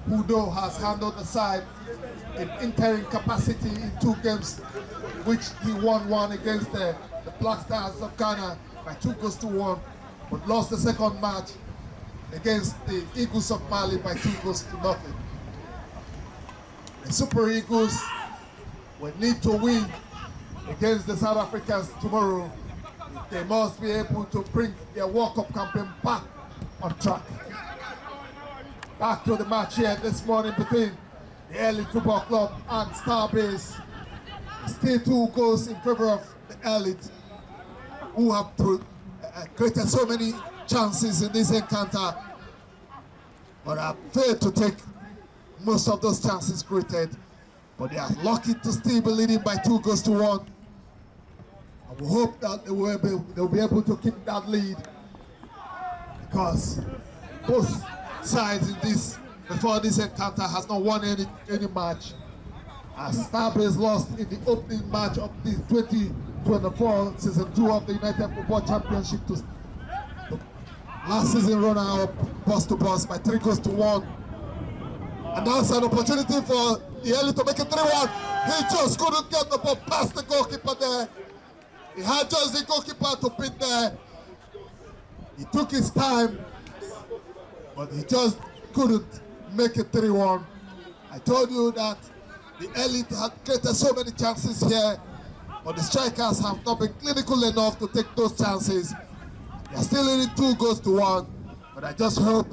who though has handled the side in interim capacity in 2 games, which he won one against the Black Stars of Ghana by 2-1, but lost the second match against the Eagles of Mali by 2-0. The Super Eagles will need to win against the South Africans tomorrow. They must be able to bring their World Cup campaign back on track. Back to the match here this morning between the Elite Football Club and Starbase. Still 2 goals in favor of the Elite, who have created so many chances in this encounter, but have failed to take most of those chances created. But they are lucky to still be leading by 2-1. And we hope that they will be able to keep that lead, because both sides in this, before this encounter, has not won any match. As Starbase lost in the opening match of the 2024 season 2 of the United Football Championship to last season runner-up Bus to Bus by 3-1. And that's an opportunity for the Elite to make it 3-1. He just couldn't get the ball past the goalkeeper there. He had just the goalkeeper to pin there. He took his time, but he just couldn't make it 3-1. I told you that the Elite had created so many chances here, but the strikers have not been clinical enough to take those chances. They are still leading 2-1, but I just hope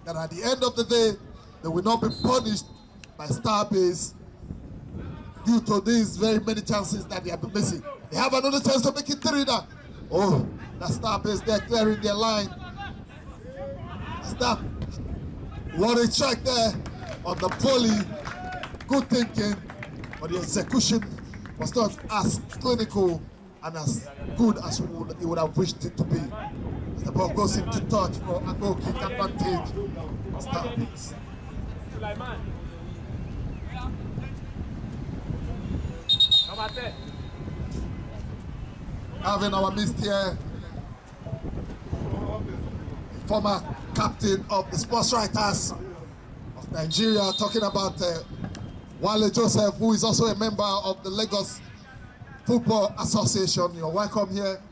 that at the end of the day, they will not be punished by Starbase due to these very many chances that they have been missing. They have another chance to make it 3 now. Oh, that Starbase, they're clearing their line. Stop. What a strike there on the volley. Good thinking. but the execution was not as clinical and as good as you would have wished it to be. As the ball goes into touch for a goal kick advantage. Starbucks. Having our midst here, former captain of the sports writers of Nigeria, talking about Wale Joseph, who is also a member of the Lagos Football Association. You're welcome here.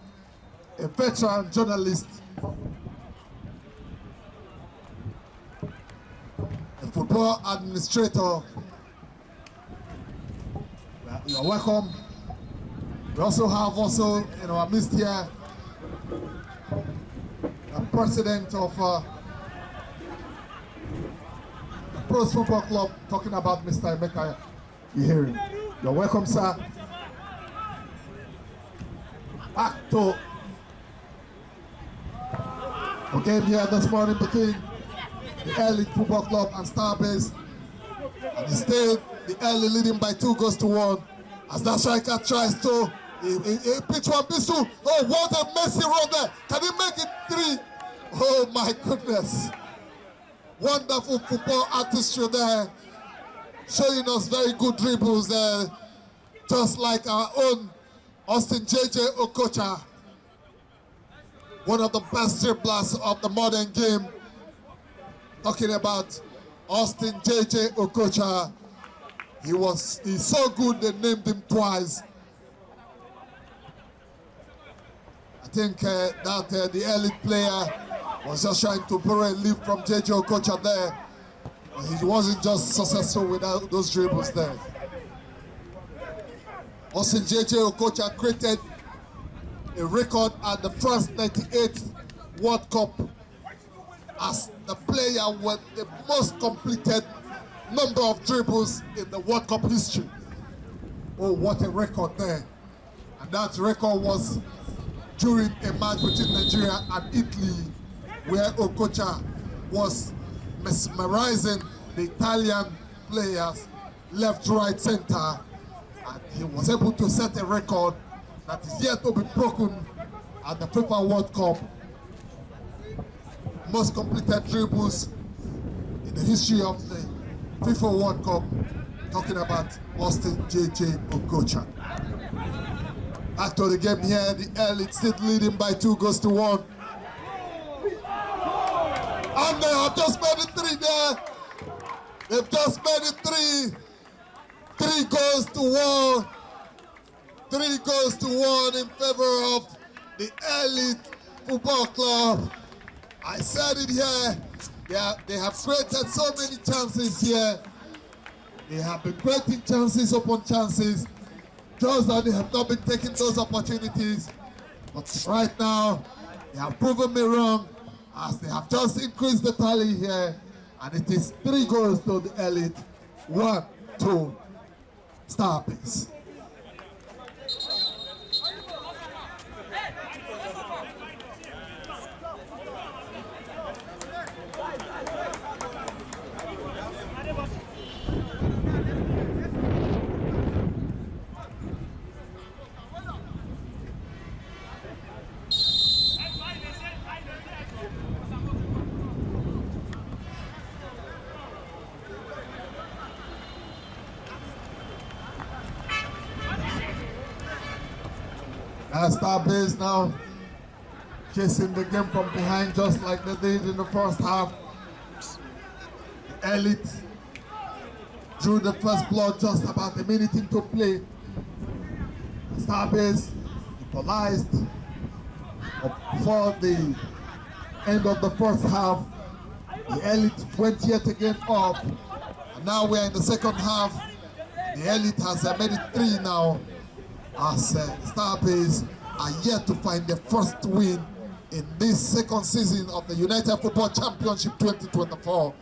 A veteran journalist, a football administrator. You're welcome. We also have in our midst here the president of the Pros Football Club, talking about Mr. Emeka. You hear him. You're welcome, sir. Back to the game here this morning between the Elite Football Club and Starbase. And it's still the Elite leading by 2-1 as that striker tries to pitch one, pitch two. Oh, what a messy run there. Can he make it 3? Oh my goodness. Wonderful football artistry there. Showing us very good dribbles there. Just like our own Austin JJ Okocha. One of the best dribblers of the modern game. Talking about Austin JJ Okocha. He's so good they named him twice. I think that the elite player was just trying to borrow a leaf from JJ Okocha there. He wasn't just successful without those dribbles there. Austin JJ Okocha created a record at the first 98th World Cup as the player with the most completed number of dribbles in the World Cup history. Oh, what a record there. And that record was during a match between Nigeria and Italy, where Okocha was mesmerizing the Italian players left, right, center. And he was able to set a record that is yet to be broken at the FIFA World Cup. Most completed dribbles in the history of the FIFA World Cup, talking about Austin JJ Okocha. Back to the game here, the Elite still leading by 2-1. And they have just made it 3 there. They've just made it 3. 3-1. 3-1 in favor of the Elite Football Club. I said it here. They have created so many chances here. They have been creating chances upon chances. Just that they have not been taking those opportunities. But right now, they have proven me wrong as they have just increased the tally here. And it is 3 goals to the Elite, 1 to Starbase. Starbase now chasing the game from behind just like they did in the first half. The Elite drew the first blood just about a minute into play. Starbase equalized before the end of the first half. The Elite went yet again up, and now we're in the second half. The Elite has made it 3 now, as Starbase are yet to find their first win in this second season of the United Football Championship 2024.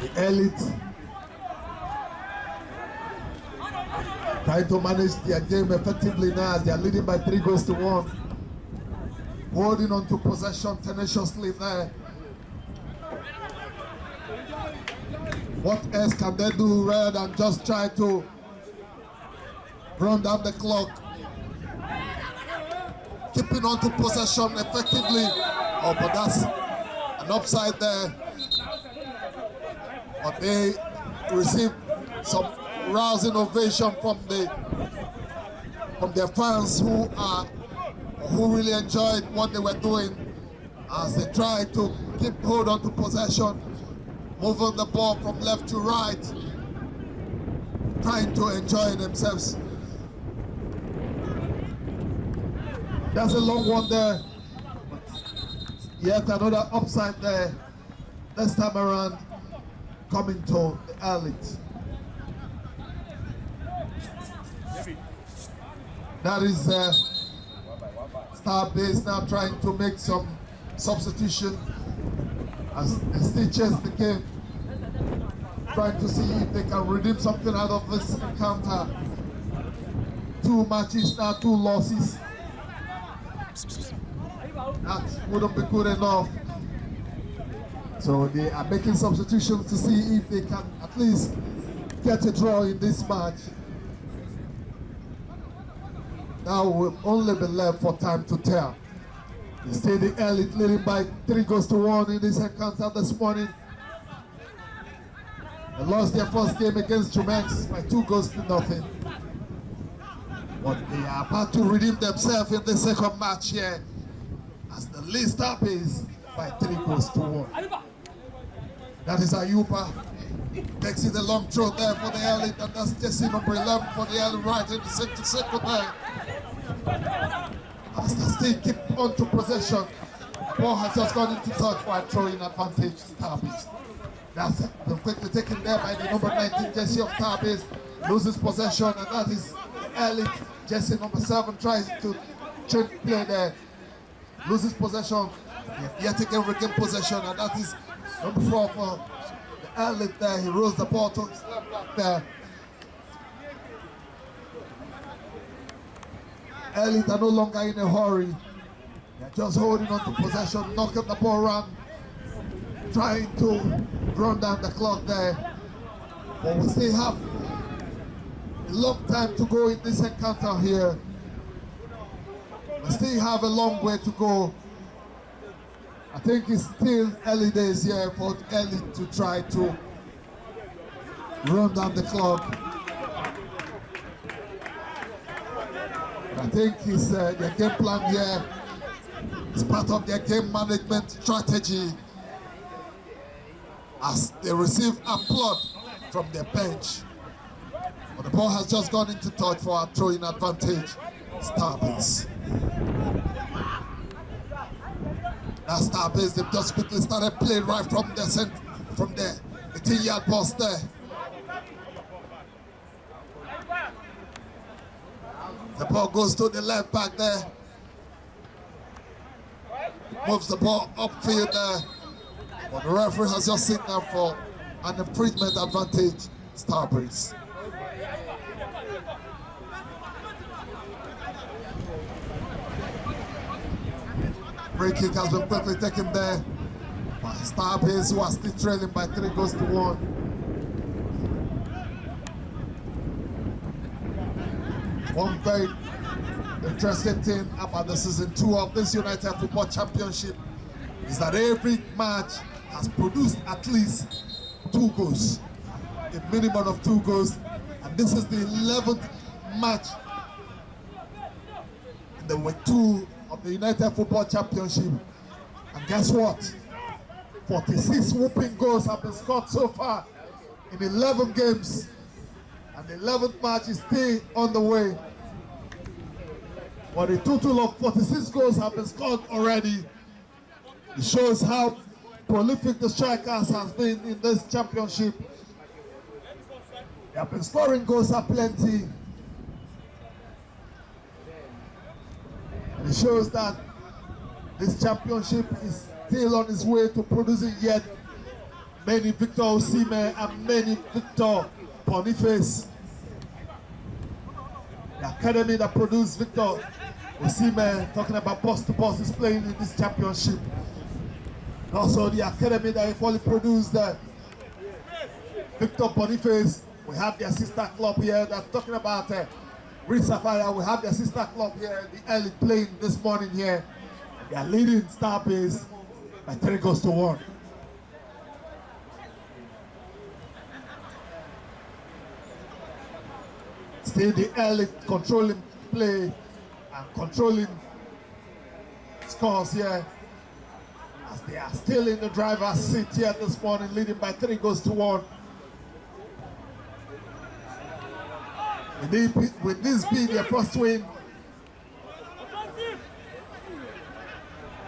The elite trying to manage their game effectively now as they are leading by 3-1. Holding on to possession tenaciously there. What else can they do rather than just try to run down the clock? Keeping on to possession effectively. Oh, but that's an upside there. But they received some rousing ovation from their fans who really enjoyed what they were doing as they tried to keep hold on to possession, moving the ball from left to right, trying to enjoy themselves. There's a long one there. Yet another upside there. This time around, coming to the elite. That is Starbase now trying to make some substitution as they still chase the game, trying to see if they can redeem something out of this encounter. 2 matches now, 2 losses. That wouldn't be good enough. So they are making substitutions to see if they can at least get a draw in this match. Now will only be left for time to tell. Instead, the elite leading by 3-1 in this encounter this morning. They lost their first game against Jumex by 2-0. But they are about to redeem themselves in the second match here as the lead Starbase by 3-1. That is Ayuba. Takes it a long throw there for the elite, and that's Jesse number 11 for the elite right in the second there. As they still keep on to possession, ball has just gone into touch for a throwing advantage to Starbase. That's been quickly taken there by the number 19 Jesse of Starbase, loses possession, and that is the elite. Jesse number 7 tries to change play there, loses possession, yet again regain possession, and that is number 4 for the elite there. He rolls the ball to his left back there. Elite are no longer in a hurry. They're just holding on to possession, knocking the ball around, trying to run down the clock there. But we still have a long time to go in this encounter here. We still have a long way to go. I think it's still early days here for elite to try to run down the clock. I think it's their game plan here. It's part of their game management strategy as they receive applaud from their bench. But the ball has just gone into touch for a throwing advantage. Starbase. Now Starbase, they've just quickly started playing right from the 18-yard post there. The ball goes to the left back there. Moves the ball upfield there. But the referee has just signaled for an infringement advantage, Starbase. Free kick has been quickly taken there by Starbase, who are still trailing by 3-1. One very interesting thing about the season 2 of this United Football Championship is that every match has produced at least 2 goals, a minimum of 2 goals, and this is the 11th match in the week 2 of the United Football Championship. And guess what? 46 whooping goals have been scored so far in 11 games. And the 11th match is still on the way. But a total of 46 goals have been scored already. It shows how prolific the strikers has been in this championship. They have been scoring goals aplenty. It shows that this championship is still on its way to producing yet many Victor Osimhen and many Victor Boniface. The academy that produced Victor Osimhen, talking about boss to boss, is playing in this championship. And also the academy that equally produced Victor Boniface. We have their sister club here that's talking about Green Sapphire. We have their sister club here, the Elite, playing this morning here. They are leading Star Base by 3 goals to 1. Still the Elite controlling play and controlling scores here, as they are still in the driver's seat here this morning, leading by 3 goals to 1. With this being their first win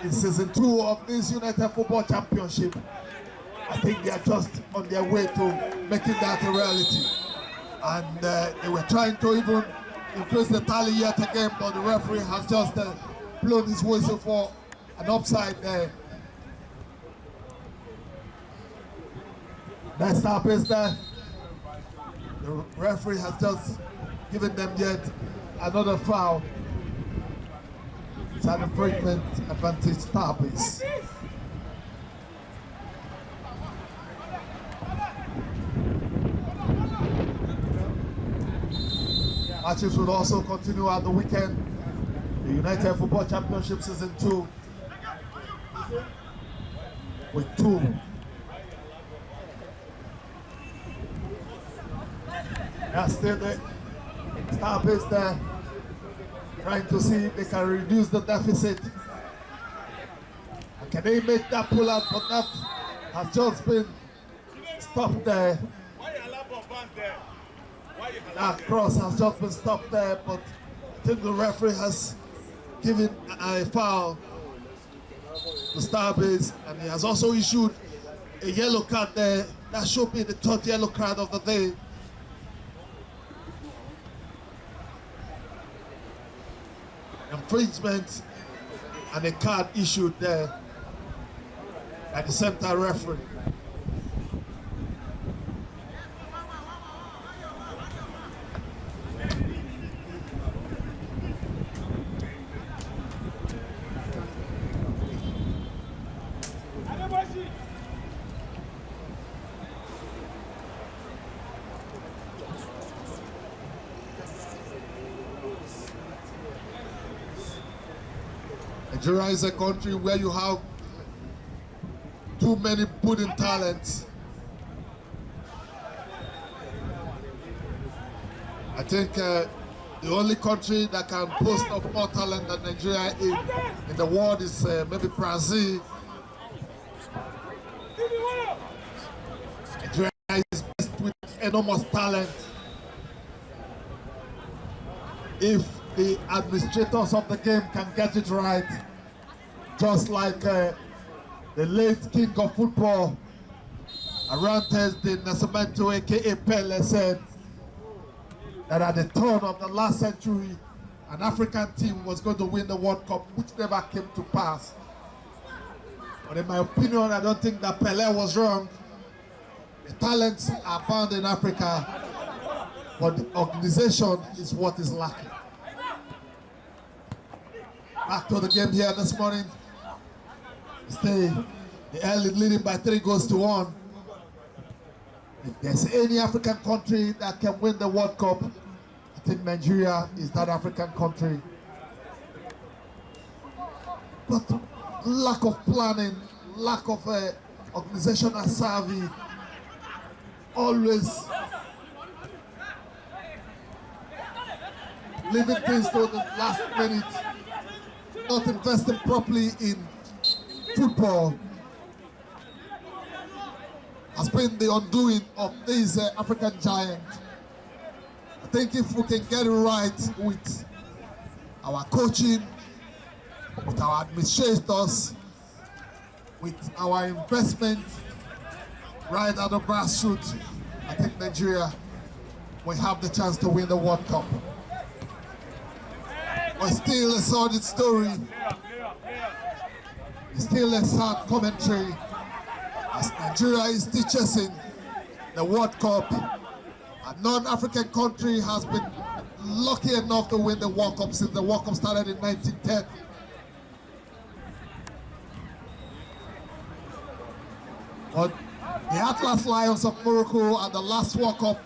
in season 2 of this United Football Championship, I think they are just on their way to making that a reality. And they were trying to even increase the tally yet again, but the referee has just blown his whistle for an offside there. Next up is that the referee has just given them yet another foul. It's an infringement advantage Star Base. Matches will also continue at the weekend. The United Football Championship Season 2 with 2. That's still the Star Base there, trying to see if they can reduce the deficit. And can they make that pull out? But that has just been stopped there. That cross has just been stopped there, but I think the referee has given a foul to Star Base, and he has also issued a yellow card there. That should be the 3rd yellow card of the day. Infringement and a card issued there at the center referee. Nigeria is a country where you have too many pudding talents. I think the only country that can boast of more talent than Nigeria in the world is maybe Brazil. Nigeria is blessed with enormous talent. If the administrators of the game can get it right, just like the late king of football, Arantes de Nascimento, aka Pele, said that at the turn of the last century, an African team was going to win the World Cup, which never came to pass. But in my opinion, I don't think that Pele was wrong. The talents are found in Africa, but the organization is what is lacking. Back to the game here this morning. Stay the Elite leading by 3 goals to 1. If there's any African country that can win the World Cup, I think Nigeria is that African country. But lack of planning, lack of organizational savvy, always leaving things to the last minute, not investing properly in football has been the undoing of these African giants. I think if we can get it right with our coaching, with our administrators, with our investment right at the grassroots, I think Nigeria will have the chance to win the World Cup. But still a solid story. Still a sad commentary as Nigeria is still chasing the World Cup. A non-African country has been lucky enough to win the World Cup since the World Cup started in 1910. But the Atlas Lions of Morocco at the last World Cup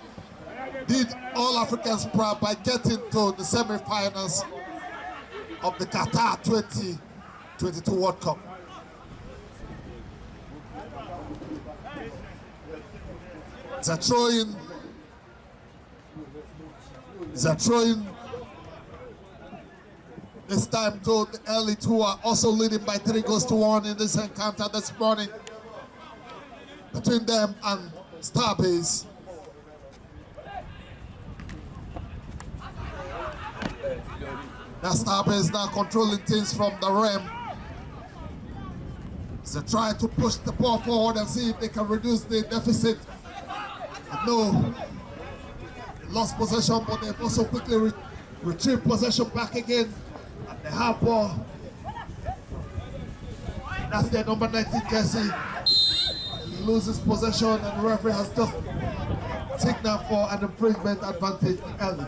did all Africans proud by getting to the semi-finals of the Qatar 2022 World Cup. It's a throw-in. It's a throw-in this time to the Elite, who are also leading by 3-1 in this encounter this morning between them and Starbase. Now Starbase now controlling things from the rim. So try to push the ball forward and see if they can reduce the deficit. But no, they lost possession, but they've also quickly retrieved possession back again. And they have ball. That's their number 19 jersey. He loses possession, and the referee has just signaled for an infringement advantage early.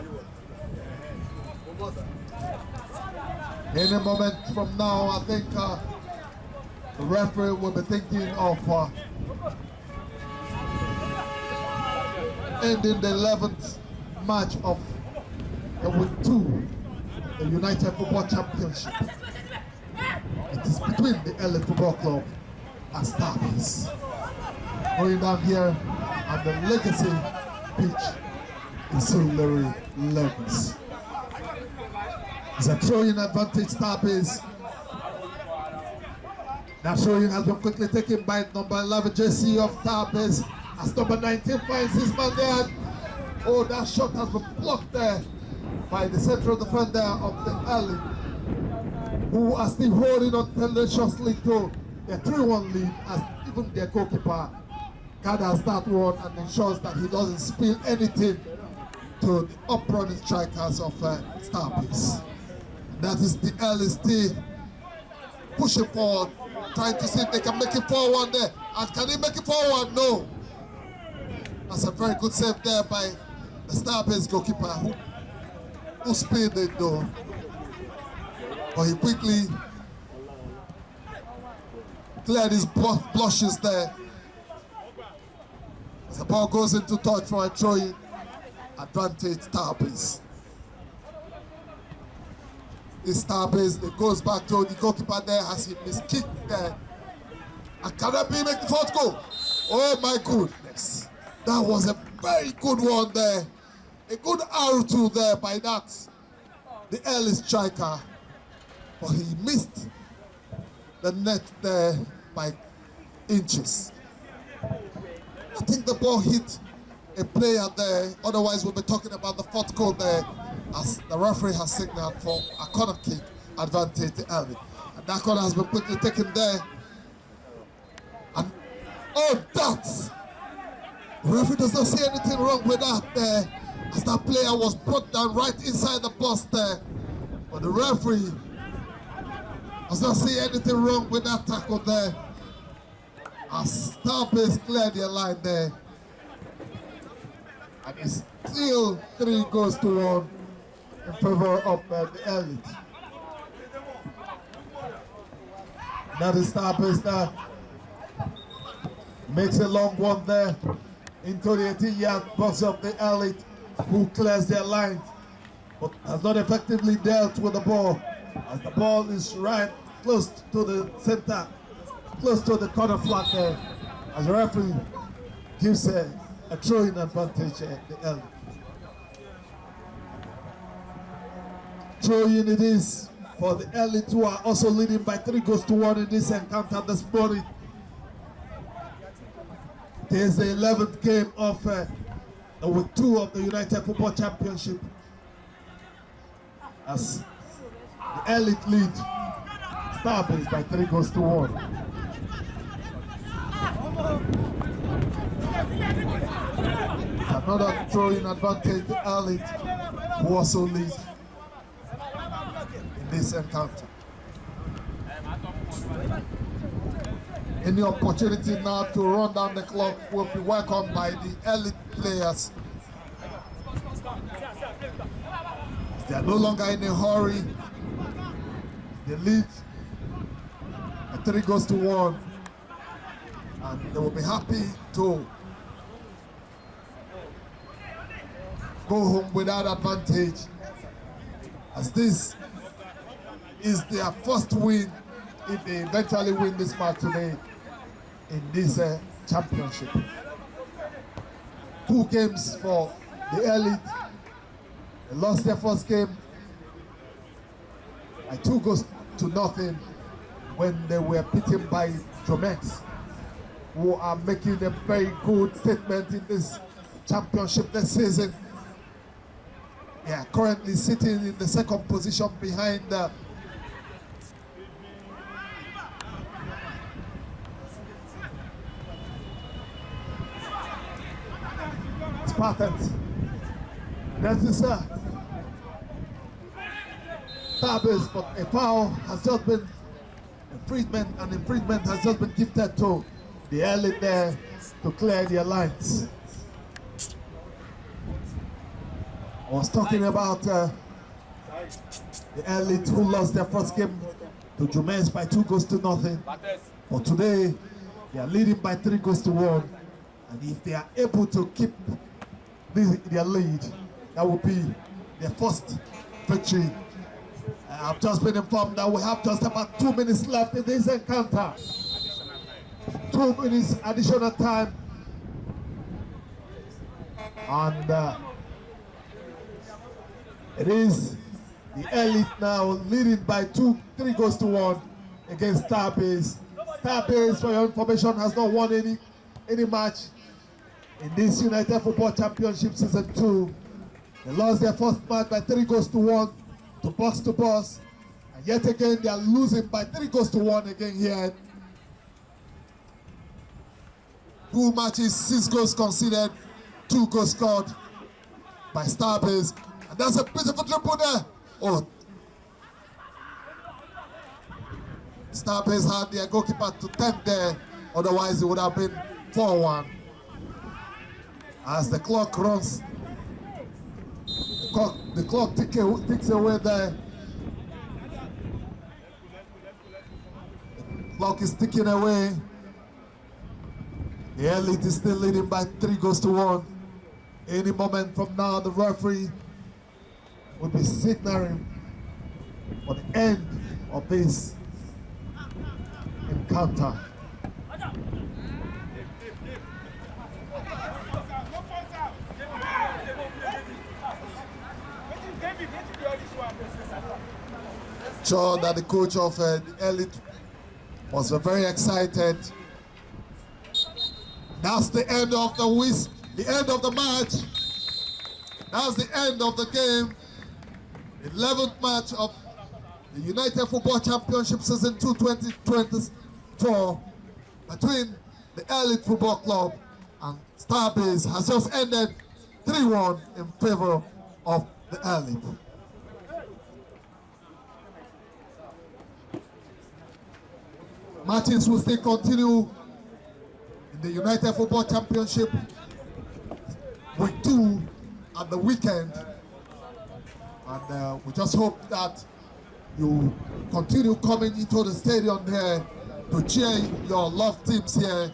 In a moment from now, I think the referee will be thinking of ending the 11th match of the week 2, the United Football Championship. It is between the LA Football Club and Starbase. Going down here on the Legacy pitch in Surulere, Lagos. It's a throw-in advantage, Starbase. That throw-in has been quickly taken by number 11 jersey of Starbase as number 19 finds his man there. Oh, that shot has been blocked there by the central defender of the alley, who are still holding on tenaciously to their 3-1 lead as even their goalkeeper gathers that one and ensures that he doesn't spill anything to the up-running strikers of Starbase. That is the alley still pushing forward, trying to see if they can make it forward there. And can he make it forward? No. That's a very good save there by the Starbase goalkeeper who spilled it though. But he quickly cleared his blushes there. As the ball goes into touch for a throw-in advantage, Starbase. This Starbase, it goes back to the goalkeeper there as he miskicked there. And can that be make the fourth goal? Oh my goodness. That was a very good one there. A good R2 there by that, the early striker. But he missed the net there by inches. I think the ball hit a player there. Otherwise, we'll be talking about the fourth goal there, as the referee has signaled for a corner kick advantage to early. And that corner has been quickly taken there. And oh, that's... The referee does not see anything wrong with that there, as that player was brought down right inside the box there. But the referee does not see anything wrong with that tackle there, as Starbase cleared their line there. And it's still 3-1 in favor of the Elite. Now the Starbase now makes a long one there into the 18-yard box of the Elite, who clears their line, but has not effectively dealt with the ball, as the ball is right close to the center, close to the corner flag there, as the referee gives a throw-in advantage at the Elite. Throw-in it is for the Elite, who are also leading by 3-1 in this encounter this morning. There's the 11th game of week 2 of the United Football Championship, as the Elite lead Starbase by 3-1. Another throw-in advantage to Elite, who also lead. this encounter. Any opportunity now to run down the clock will be welcomed by the elite players. They are no longer in a hurry. They lead 3-1, and they will be happy to go home without advantage, as this is their first win if they eventually win this match today in this championship. 2 games for the elite. They lost their first game by 2-0 when they were beaten by Jomex, who are making a very good statement in this championship this season. They are currently sitting in the 2nd position behind Spartans. That is Tabis, but a foul has just been an infringement has just been gifted to the elite there to clear their lines. I was talking about the elite who lost their first game to Jumeirah by 2-0. But today, they are leading by 3-1. And if they are able to keep their lead, that will be their first victory. I've just been informed that we have just about 2 minutes left in this encounter. 2 minutes additional time. And it is the elite now leading by 3-1 against Starbase. Starbase, for your information, has not won any match in this United Football Championship Season 2. They lost their first match by 3-1 to Box, and yet again they are losing by 3-1 again here. 2 matches, 6 goals conceded, 2 goals scored by Starbase. And that's a beautiful dribble there. Oh, Starbase had their goalkeeper to 10 there, otherwise it would have been 4-1. As the clock runs, the clock ticks away there. The clock is ticking away. The elite is still leading by 3-1. Any moment from now, the referee will be signaling for the end of this encounter. Sure that the coach of the elite was very excited. That's the end of the end of the match. That's the end of the game. 11th match of the United Football Championship Season 2 2024 between the Elite Football Club and Starbase has just ended 3-1 in favor of the Elite. Matches will still continue in the United Football Championship Week 2 at the weekend. And we just hope that you continue coming into the stadium here to cheer your loved teams here